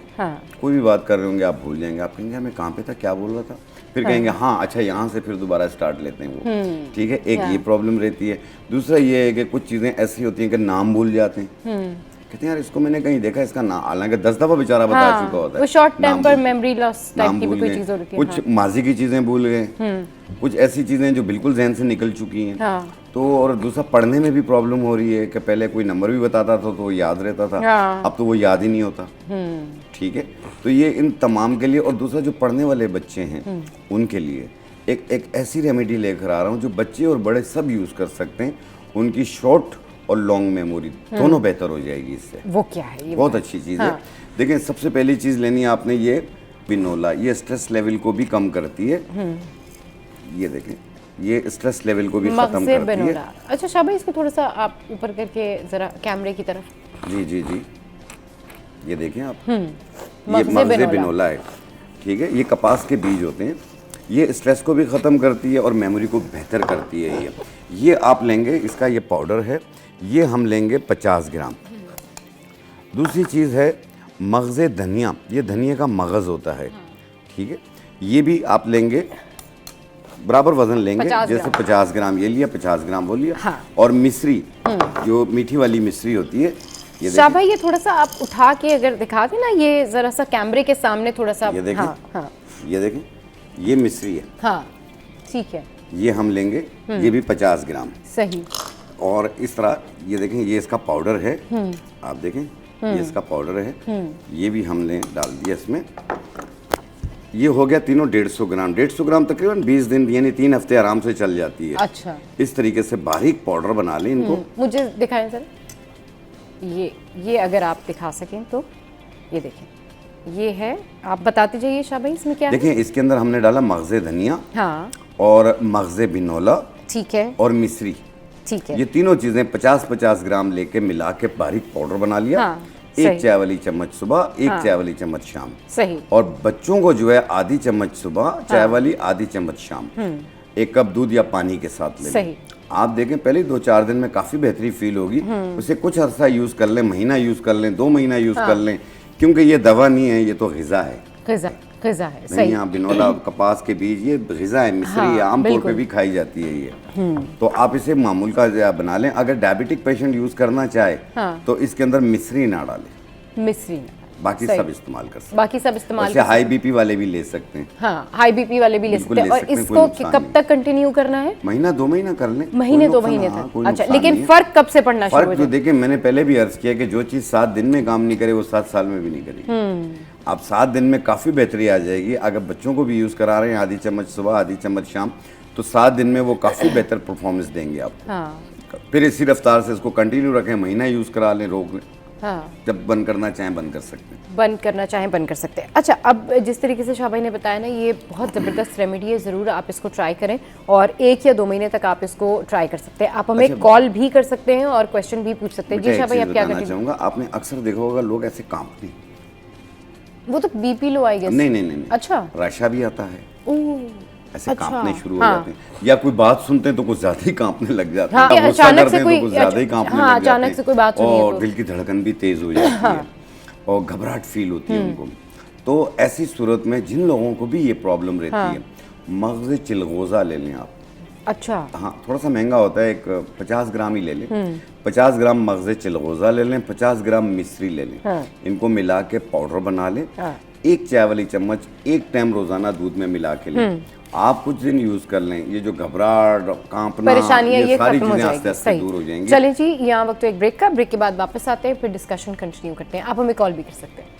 कोई भी बात कर रहे होंगे आप भूल जाएंगे। आप कहेंगे मैं कहाँ पे था, क्या बोल रहा था, फिर कहेंगे हाँ अच्छा यहाँ से फिर दोबारा स्टार्ट लेते हैं वो। ठीक है, एक ये प्रॉब्लम रहती है। दूसरा ये है कि कुछ चीज़ें ऐसी होती हैं कि नाम भूल जाते हैं, कहते हैं यार इसको मैंने कहीं देखा, इसका नाम, हालांकि 10 दफा बेचारा बता चुका होता है। वो short temper memory loss type की भी कोई चीज होती है। कुछ माजी की चीजें भूल गए, कुछ ऐसी चीजें जो बिल्कुल जहन से निकल चुकी हैं। तो और दूसरा पढ़ने में भी प्रॉब्लम हो रही है कि पहले कोई नंबर भी बताता था तो वो याद रहता था, अब तो वो याद ही नहीं होता। ठीक है, तो ये इन तमाम के लिए। और दूसरा जो पढ़ने वाले बच्चे हैं उनके लिए एक ऐसी रेमेडी लेकर आ रहा हूँ जो बच्चे और बड़े सब यूज कर सकते हैं। उनकी शॉर्ट और लॉन्ग मेमोरी दोनों बेहतर हो जाएगी इससे। वो क्या है? ये बहुत अच्छी चीज़ है। देखिए, सबसे पहली चीज़ लेनी है आपने ये बिनोला, ये स्ट्रेस लेवल को भी कम करती है। ये देखें, ये स्ट्रेस लेवल को भी खत्म करती है। अच्छा शाह भाई, इसको थोड़ा सा आप ऊपर करके जरा कैमरे की तरफ। जी जी जी, ये देखें आप, ये मगज़े बिनोला है। ठीक है, ये कपास के बीज होते हैं, ये स्ट्रेस को भी ख़त्म करती है और मेमोरी को बेहतर करती है। ये आप लेंगे, इसका ये पाउडर है, ये हम लेंगे 50 ग्राम। दूसरी चीज़ है मगज़े धनिया, ये धनिया का मगज़ होता है। ठीक है, ये भी आप लेंगे, बराबर वजन लेंगे, जैसे 50 ग्राम ये लिया, 50 ग्राम वो लिया। और मिश्री, जो मीठी वाली मिश्री होती है, ये शाह भाई ये थोड़ा सा आप उठा के अगर दिखा दें ना, ये ज़रा सा कैमरे के सामने थोड़ा सा। ये देखें, ये देखें, ये मिश्री है। हाँ ठीक है, ये हम लेंगे, ये भी 50 ग्राम। सही। और इस तरह ये देखें, ये इसका पाउडर है, आप देखें, ये इसका पाउडर है, ये भी हमने डाल दिया इसमें। ये हो गया तीनों 150 ग्राम। 150 ग्राम तकरीबन 20 दिन यानी 3 हफ्ते आराम से चल जाती है। अच्छा, इस तरीके से बारीक पाउडर बना लें इनको। मुझे दिखाएं सर, ये अगर आप दिखा सकें तो ये देखें, ये है, आप बताते जाइए शाह भाई इसमें क्या है? देखें, इसके अंदर हमने डाला मगज़े धनिया, हाँ, और मगज़े बिनोला, ठीक है, और मिश्री, ठीक है। ये तीनों चीज़ें 50-50 ग्राम लेके मिला के बारीक पाउडर बना लिया। हाँ, एक चाय वाली चम्मच सुबह, एक चाय वाली चम्मच शाम। सही। और बच्चों को जो है आधी चम्मच सुबह, चाय वाली आधी चम्मच शाम, 1 कप दूध या पानी के साथ लें। सही। आप देखें, पहले 2-4 दिन में काफ़ी बेहतरी फील होगी। उसे कुछ अर्सा यूज़ कर लें, महीना यूज़ कर लें, 2 महीना यूज़ कर लें, क्योंकि ये दवा नहीं है, ये तो ग़िज़ा है। ग़िज़ा है, नहीं, यहाँ बिनोला कपास के बीज ये ग़िज़ा है, मिस्री है, आमतौर पे भी खाई जाती है ये। तो आप इसे मामूल का बना लें। अगर डायबिटिक पेशेंट यूज़ करना चाहे तो इसके अंदर मिस्री ना डालें, मिस्री ना, बाकी सब इस्तेमाल कर सकते हैं। बाकी सब इस्तेमाल वैसे हाई बीपी वाले भी ले सकते हैं। हाँ, हाई बीपी वाले भी ले सकते हैं। और इसको कब तक कंटिन्यू करना है? महीना 2 महीना कर लें, महीने 2 महीने तक। अच्छा, लेकिन फर्क कब से पड़ना शुरू हो फर्क तो देखिए, मैंने पहले भी अर्ज किया कि जो चीज़ 7 दिन में काम नहीं करे वो 7 साल में भी नहीं करेगी। आप 7 दिन में काफ़ी बेहतरी आ जाएगी। अगर बच्चों को भी यूज़ करा रहे हैं आधी चम्मच सुबह आधी चम्मच शाम, तो 7 दिन में वो काफ़ी बेहतर परफॉर्मेंस देंगे आपको। फिर इसी रफ्तार से इसको कंटिन्यू रखें, महीना यूज़ करा लें, रोक लें। जब बंद करना चाहें बंद कर सकते हैं, बंद करना चाहें बंद कर सकते हैं। अच्छा, अब जिस तरीके से शाह भाई ने बताया ना, ये बहुत ज़बरदस्त रेमेडी है, ज़रूर आप इसको ट्राई करें और 1 या 2 महीने तक आप इसको ट्राई कर सकते हैं। आप हमें कॉल भी कर सकते हैं और क्वेश्चन भी पूछ सकते हैं। जी शाह भाई, आप क्या कहना चाहूँगा? आपने अक्सर देखा होगा लोग ऐसे कांपते हैं, वो तो बीपी लो आई गेस। नहीं। अच्छा, रशा भी आता है, ऐसे अच्छा, कांपने शुरू हो जाते हैं, या कोई बात सुनते हैं तो कुछ ज्यादा ही कांपने लग जाते हैं। हाँ, अचानक से कोई कुछ ज्यादा ही कांपने लग जाते अचानक से कोई बात हैं, सुनिए और तो दिल की धड़कन भी तेज हो जाती है और घबराहट फील होती है उनको। तो ऐसी सूरत में जिन लोगों को भी ये प्रॉब्लम रहती है, मगज़ चिलगोज़ा ले लें आप। अच्छा, हाँ, थोड़ा सा महंगा होता है, एक 50 ग्राम ही ले लें। 50 ग्राम मगज़ चिलगोज़ा ले लें, 50 ग्राम मिश्री ले लें, इनको मिला के पाउडर बना लें। 1 चाय वाली चम्मच 1 टाइम रोजाना दूध में मिला के लें। आप कुछ दिन यूज कर लें, ये जो घबराहट, कांपना, परेशानियां ये सारी खत्म हो चीजें जाएंगी। आस्ते आस्ते दूर हो जाएंगी। चलिए जी, यहाँ वक्त एक ब्रेक का, ब्रेक के बाद वापस आते हैं, फिर डिस्कशन कंटिन्यू करते हैं। आप हमें कॉल भी कर सकते हैं।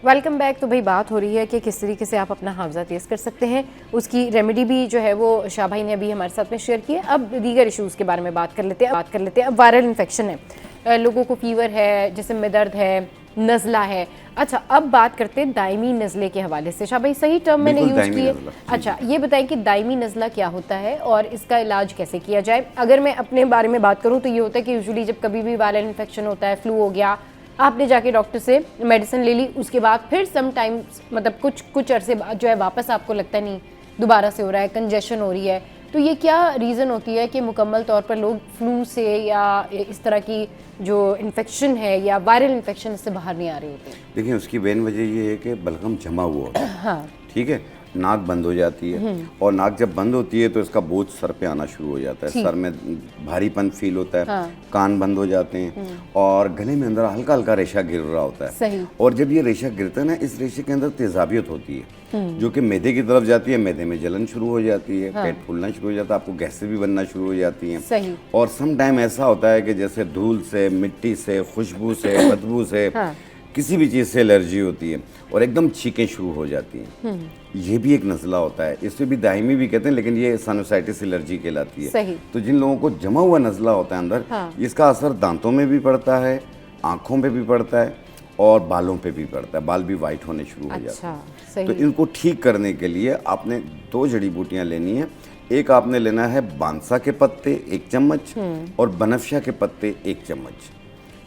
Welcome back. तो भाई बात हो रही है कि किस तरीके से आप अपना हाफजा तेज़ कर सकते हैं, उसकी रेमेडी भी जो है वो शाह भाई ने अभी हमारे साथ में शेयर की है। अब दीगर इश्यूज़ के बारे में बात कर लेते हैं। अब वायरल इन्फेक्शन है, लोगों को फीवर है, जिस्म में दर्द है, नज़ला है। अच्छा, अब बात करते हैं दायमी नज़ले के हवाले से। शाह भाई, सही टर्म मैंने यूज़ की है? अच्छा, ये बताएं कि दायमी नज़ला क्या होता है और इसका इलाज कैसे किया जाए। अगर मैं अपने बारे में बात करूँ तो ये होता है कि यूजुअली जब कभी भी वायरल इन्फेक्शन होता है, फ्लू हो गया, आपने जाके डॉक्टर से मेडिसिन ले ली, उसके बाद फिर सम टाइम मतलब कुछ अरसे बाद जो है वापस आपको लगता है नहीं दोबारा से हो रहा है, कंजेशन हो रही है। तो ये क्या रीज़न होती है कि मुकम्मल तौर पर लोग फ्लू से या इस तरह की जो इन्फेक्शन है या वायरल इन्फेक्शन से बाहर नहीं आ रहे होते? देखिए, उसकी मेन वजह ये है कि बलगम जमा हुआ होता है। हाँ, ठीक है, नाक बंद हो जाती है और नाक जब बंद होती है तो इसका बोझ सर पे आना शुरू हो जाता है, सर में भारीपन फील होता है। हाँ। कान बंद हो जाते हैं और गले में अंदर हल्का हल्का रेशा गिर रहा होता है। सही। और जब ये रेशा गिरता है ना, इस रेशे के अंदर तेजाबियत होती है जो कि मैदे की तरफ जाती है, मैदे में जलन शुरू हो जाती है। हाँ। पेट फूलना शुरू हो जाता है, आपको गैसें भी बनना शुरू हो जाती हैं। सही। और सम टाइम ऐसा होता है कि जैसे धूल से, मिट्टी से, खुशबू से, बदबू से, किसी भी चीज़ से एलर्जी होती है और एकदम छींकें शुरू हो जाती हैं। ये भी एक नज़ला होता है, इसे भी दायमी भी कहते हैं, लेकिन ये साइनोसाइटिस एलर्जी कहलाती है। सही। तो जिन लोगों को जमा हुआ नज़ला होता है अंदर, इसका असर दांतों में भी पड़ता है, आँखों पे भी पड़ता है और बालों पे भी पड़ता है, बाल भी वाइट होने शुरू हो जाते हैं। तो इनको ठीक करने के लिए आपने 2 जड़ी बूटियाँ लेनी है। एक आपने लेना है बांसा के पत्ते 1 चम्मच और बनफशा के पत्ते 1 चम्मच।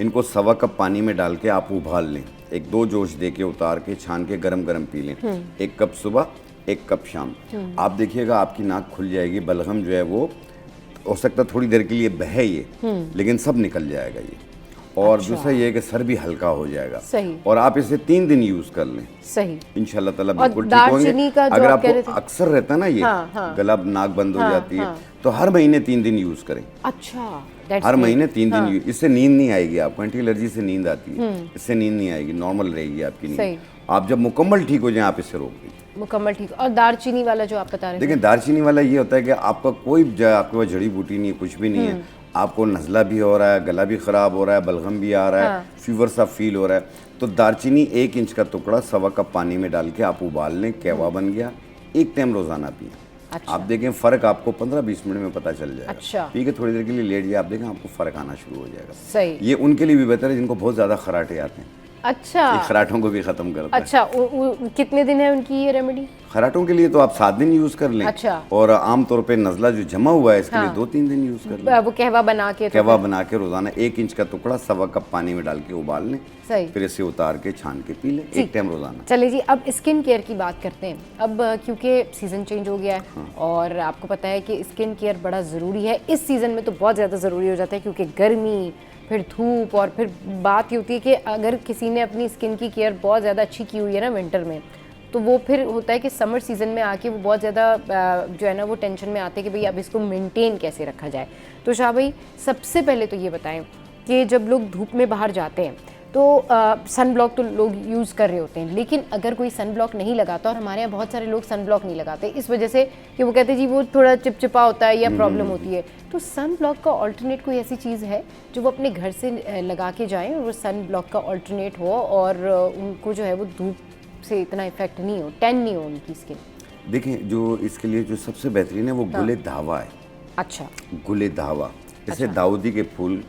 इनको 1.25 कप पानी में डाल के आप उबाल लें, 1-2 जोश दे के उतार के छान के गरम गरम पी लें। 1 कप सुबह, 1 कप शाम। आप देखिएगा आपकी नाक खुल जाएगी, बलगम जो है वो हो सकता है थोड़ी देर के लिए बहे ये, लेकिन सब निकल जाएगा ये। और दूसरा ये है कि सर भी हल्का हो जाएगा। सही। और आप इसे 3 दिन यूज कर लें। सही। इंशाल्लाह ताला बिल्कुल ठीक होंगे। अगर आपको अक्सर रहता है ना ये गला नाक बंद हो जाती है, तो हर महीने 3 दिन यूज करें। अच्छा, हर महीने 3 दिन। इससे नींद नहीं आएगी आपको, एंटी एलर्जी से नींद आती है, इससे नींद नहीं आएगी, नॉर्मल रहेगी आपकी नींद। आप जब मुकम्मल ठीक हो जाए आप इससे रोक दीजिए। मुकम्मल ठीक। और दारचीनी वाला जो आप बता रहे हैं? देखिए, दारचीनी वाला ये होता है कि आपका कोई आपके पास जड़ी बूटी नहीं है, कुछ भी नहीं है, आपको नज़ला भी हो रहा है, गला भी ख़राब हो रहा है, बलगम भी आ रहा है, फीवर सा फील हो रहा है, तो दारचीनी 1 इंच का टुकड़ा 1.25 कप पानी में डाल के आप उबाल लें, कहवा बन गया, 1 टाइम रोज़ाना पिए। अच्छा। आप देखें फ़र्क आपको 15-20 मिनट में पता चल जाएगा। अच्छा। ठीक है, थोड़ी देर के लिए लेट जाए, आप देखें आपको फ़र्क आना शुरू हो जाएगा। सही। ये उनके लिए भी बेहतर है जिनको बहुत ज़्यादा खराटे आते हैं। अच्छा। खराटों को भी ख़त्म करता है। अच्छा, कितने दिन है उनकी ये रेमेडी? खराटों के लिए तो आप 7 दिन यूज कर लें। अच्छा। और आमतौर पे नज़ला जो जमा हुआ है इसके लिए 2-3 दिन यूज कर लें। वो कहवा बना के रोजाना 1 इंच का टुकड़ा 1.25 कप पानी में डाल के उबाल लें। सही। फिर इसे उतार के छान के पी लें, एक टाइम रोजाना। चलिए जी, अब स्किन केयर की बात करते हैं। अब क्योंकि सीजन चेंज हो गया है और आपको पता है कि स्किन केयर बड़ा ज़रूरी है। इस सीज़न में तो बहुत ज़्यादा ज़रूरी हो जाता है क्योंकि गर्मी, फिर धूप, और फिर बात ये होती है कि अगर किसी ने अपनी स्किन की केयर बहुत ज़्यादा अच्छी की हुई है ना विंटर में, तो वो फिर होता है कि समर सीज़न में आके वो बहुत ज़्यादा जो है ना वो टेंशन में आते हैं कि भाई अब इसको मेंटेन कैसे रखा जाए। तो शाह भाई, सबसे पहले तो ये बताएं कि जब लोग धूप में बाहर जाते हैं तो सन ब्लॉक तो लोग यूज़ कर रहे होते हैं, लेकिन अगर कोई सन ब्लॉक नहीं लगाता, और हमारे यहाँ बहुत सारे लोग सन ब्लॉक नहीं लगाते इस वजह से कि वो कहते हैं जी वो थोड़ा चिपचिपा होता है या प्रॉब्लम होती है, तो सन ब्लॉक का ऑल्टरनेट कोई ऐसी चीज़ है जो वो अपने घर से लगा के जाएं और वो सन ब्लॉक का ऑल्टरनेट हो और उनको जो है वो धूप से इतना इफेक्ट नहीं हो, टैन नहीं हो उनकी स्किन? देखें, जो इसके लिए जो सबसे बेहतरीन है वो गुले धावा है। अच्छा। गुले धावा, इसे दाऊदी के फूल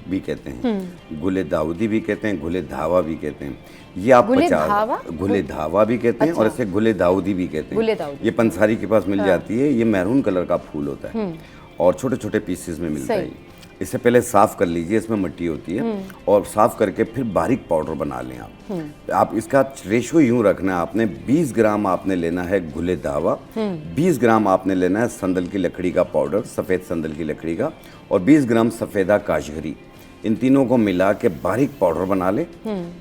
भी कहते हैं, गुले दाऊदी भी कहते हैं, गुले धावा भी कहते हैं। ये आप गुले धावा भी कहते हैं और इसे गुले दाऊदी भी कहते हैं। ये पंसारी के पास मिल जाती है। ये मैरून कलर का फूल होता है और छोटे छोटे पीसेस में मिलता है। इसे पहले साफ कर लीजिए, इसमें मिट्टी होती है, और साफ करके फिर बारीक पाउडर बना लें आप इसका रेशो यूं रखना है आपने 20 ग्राम आपने लेना है गुले दावा, 20 ग्राम आपने लेना है संदल की लकड़ी का पाउडर, सफ़ेद संदल की लकड़ी का, और 20 ग्राम सफ़ेदा काशगरी। इन तीनों को मिला के बारीक पाउडर बना ले।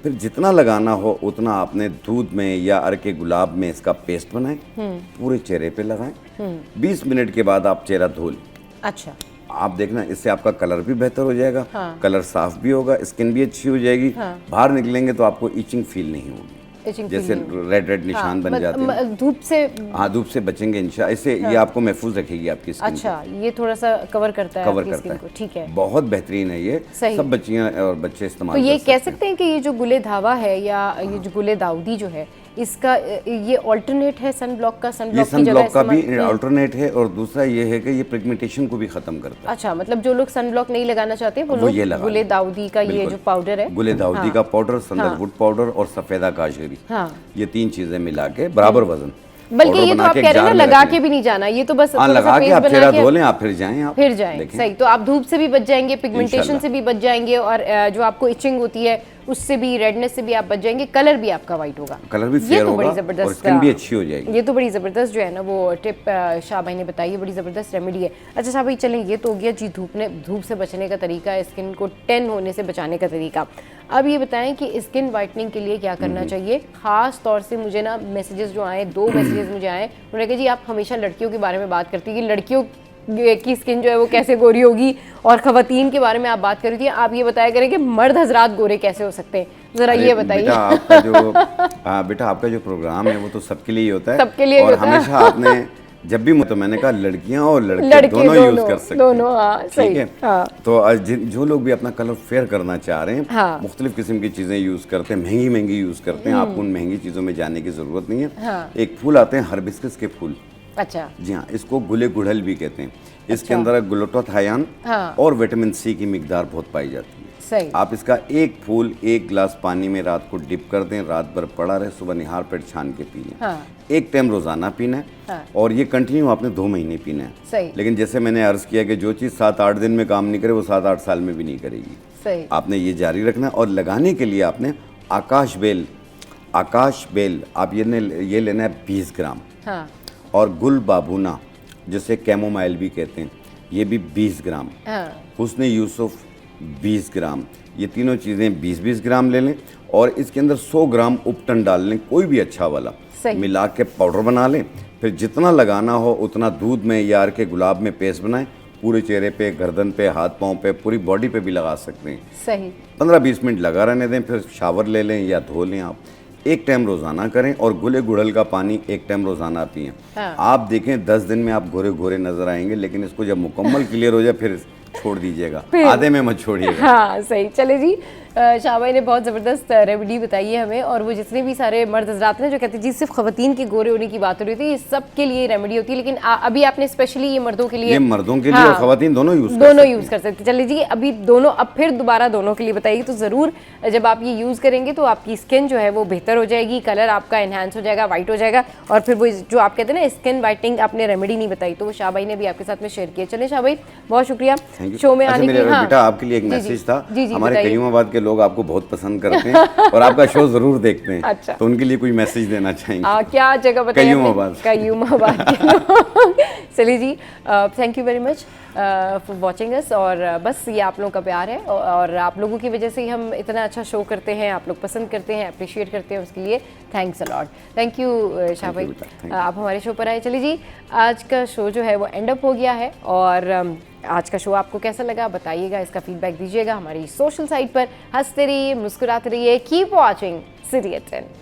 फिर जितना लगाना हो उतना आपने दूध में या अरके गुलाब में इसका पेस्ट बनाएं, पूरे चेहरे पे लगाएं। 20 मिनट के बाद आप चेहरा धो लें। अच्छा। आप देखना, इससे आपका कलर भी बेहतर हो जाएगा। कलर साफ भी होगा, स्किन भी अच्छी हो जाएगी। बाहर निकलेंगे तो आपको इचिंग फील नहीं होगी, जैसे रेड निशान बन जाते हैं धूप से। हाँ, धूप से बचेंगे इंशाल्लाह। इससे ये आपको महफूज रखेगी आपकी स्किन। अच्छा, ये थोड़ा सा कवर करता है। ठीक है, बहुत बेहतरीन है ये। सब बच्चियां और बच्चे इस्तेमाल तो ये कह सकते हैं कि ये जो गुले धावा है या ये जो गुले दाऊदी जो है, इसका ये ऑल्टरनेट है सन ब्लॉक का। सन ब्लॉक का भी ऑल्टरनेट है, और दूसरा ये है कि ये पिगमेंटेशन को भी खत्म करता है। अच्छा, मतलब जो लोग सन ब्लॉक नहीं लगाना चाहते वो लोग गुले दाऊदी का ये जो पाउडर है, गुले दाऊदी का पाउडर, संदलवुड पाउडर और सफेदा काशगरी, ये 3 चीजें मिला के बराबर वजन। बल्कि ये तो आप कह रहे हैं ना, लगा के भी नहीं जाना, ये तो बस लगा के आप चेहरा धो लें, आप फिर जाएं। सही, तो आप धूप से भी बच जाएंगे, पिगमेंटेशन से भी बच जाएंगे, और जो आपको इचिंग होती है उससे भी, रेडनेस से भी आप बच जाएंगे। कलर भी आपका वाइट होगा, कलर भी फेयर होगा, और स्किन भी अच्छी हो जाएगी। ये तो बड़ी ज़बरदस्त जो है ना वो टिप शाह भाई ने बताई है, बड़ी ज़बरदस्त रेमेडी है। अच्छा शाह भाई, चलें, ये तो हो गया जी धूप से बचने का तरीका, स्किन को टैन होने से बचाने का तरीका। अब ये बताएं कि स्किन वाइटनिंग के लिए क्या करना चाहिए। ख़ास तौर से मुझे ना मैसेजेस जो आए, 2 मैसेजेस मुझे आए, उन्होंने कहा जी आप हमेशा लड़कियों के बारे में बात करती है कि लड़कियों की स्किन जो है वो कैसे गोरी होगी, और ख़वातीन के बारे में आप बात कर रही थी। आप ये बताया करें कि मर्द हजरात गोरे कैसे हो सकते हैं, ज़रा ये बताइए। बेटा आपका जो प्रोग्राम है वो तो सबके लिए होता है, सबके लिए और हमेशा आपने जब भी, तो मैंने कहा लड़कियां और लड़के दोनों यूज कर सकते हैं, दोनों। हाँ, ठीक है। तो जो लोग भी अपना कलर फेयर करना चाह रहे हैं, मुख्तलिफ किस्म की चीजें यूज करते हैं, महंगी यूज करते हैं, आपको उन महंगी चीजों में जाने की जरूरत नहीं है। एक फूल आते हैं हर्बिस्कस के फूल। अच्छा। जी हाँ, इसको गुले गुड़हल भी कहते हैं। इसके अंदर ग्लूटाथायोन और विटामिन सी की मिकदार बहुत पाई जाती है। सही। आप इसका एक फूल 1 गिलास पानी में रात को डिप कर दें, रात भर पड़ा रहे, सुबह निहार पेट छान के पी लें। एक टाइम रोजाना पीना है, और ये कंटिन्यू आपने 2 महीने पीना है। सही। लेकिन जैसे मैंने अर्ज किया कि जो चीज़ 7-8 दिन में काम नहीं करे वो 7-8 साल में भी नहीं करेगी। सही। आपने ये जारी रखना, और लगाने के लिए आपने आकाश बेल आप ये लेना है 20 ग्राम, और गुल बाबूना जिसे कैमोमाइल भी कहते हैं, ये भी 20 ग्राम, हुस्न यूसुफ 20 ग्राम। ये तीनों चीज़ें 20-20 ग्राम ले लें, और इसके अंदर 100 ग्राम उपटन डाल लें, कोई भी अच्छा वाला, मिला के पाउडर बना लें। फिर जितना लगाना हो उतना दूध में या के गुलाब में पेस्ट बनाएं, पूरे चेहरे पे, गर्दन पे, हाथ पाँव पे, पूरी बॉडी पे भी लगा सकते हैं। सही। 15-20 मिनट लगा रहने दें, फिर शावर ले लें या धो लें। आप एक टाइम रोजाना करें, और गुले गुड़हल का पानी एक टाइम रोजाना पिएं। आप देखें 10 दिन में आप गोरे गोरे नजर आएंगे, लेकिन इसको जब मुकम्मल क्लियर हो जाए फिर छोड़ दीजिएगा, आधे में मत छोड़िएगा। हाँ, सही। चले जी, शाह भाई ने बहुत ज़बरदस्त रेमेडी बताई है हमें, और वो जितने भी सारे मर्द हजरात हैं जो कहते हैं जी सिर्फ खवातीन के गोरे होने की बात हो रही थी, ये सब के लिए रेमेडी होती है, लेकिन अभी आपने स्पेशली ये मर्दों के लिए, हाँ, और खवातीन दोनों यूज़ कर सकते। चलिए जी, अभी दोनों, अब फिर दोबारा दोनों के लिए बताइए, तो ज़रूर जब आप ये यूज़ करेंगे तो आपकी स्किन जो है वो बेहतर हो जाएगी, कलर आपका एनहांस हो जाएगा, वाइट हो जाएगा, और फिर वो जो आप कहते हैं ना स्किन वाइटनिंग आपने रेमेडी नहीं बताई, तो वो शाह भाई ने भी आपके साथ में शेयर किया। चलिए शाह भाई, बहुत शुक्रिया शो में आने के लिए। बेटा आपके लिए एक मैसेज था, हमारे कयूमाबाद के लोग आपको बहुत पसंद करते हैं और आपका शो जरूर देखते हैं। अच्छा, तो उनके लिए कोई मैसेज देना चाहेंगे? क्या जगह बताइए? कयूमाबाद के लोग। चलिए जी, thank you very much for watching us, और बस ये आप लोगों का प्यार है, और आप लोगों की वजह से ही हम इतना अच्छा शो करते हैं, आप लोग पसंद करते हैं, अप्रिशिएट करते हैं, उसके लिए thanks a lot. Thank you Shah भाई, आप हमारे शो पर आए। चलिए जी, आज का शो जो है वो एंड अप हो गया है, और आज का शो आपको कैसा लगा बताइएगा, इसका फीडबैक दीजिएगा हमारी सोशल साइट पर। हंसते रहिए, मुस्कुराते रहिए, कीप वॉचिंग सिटी@10।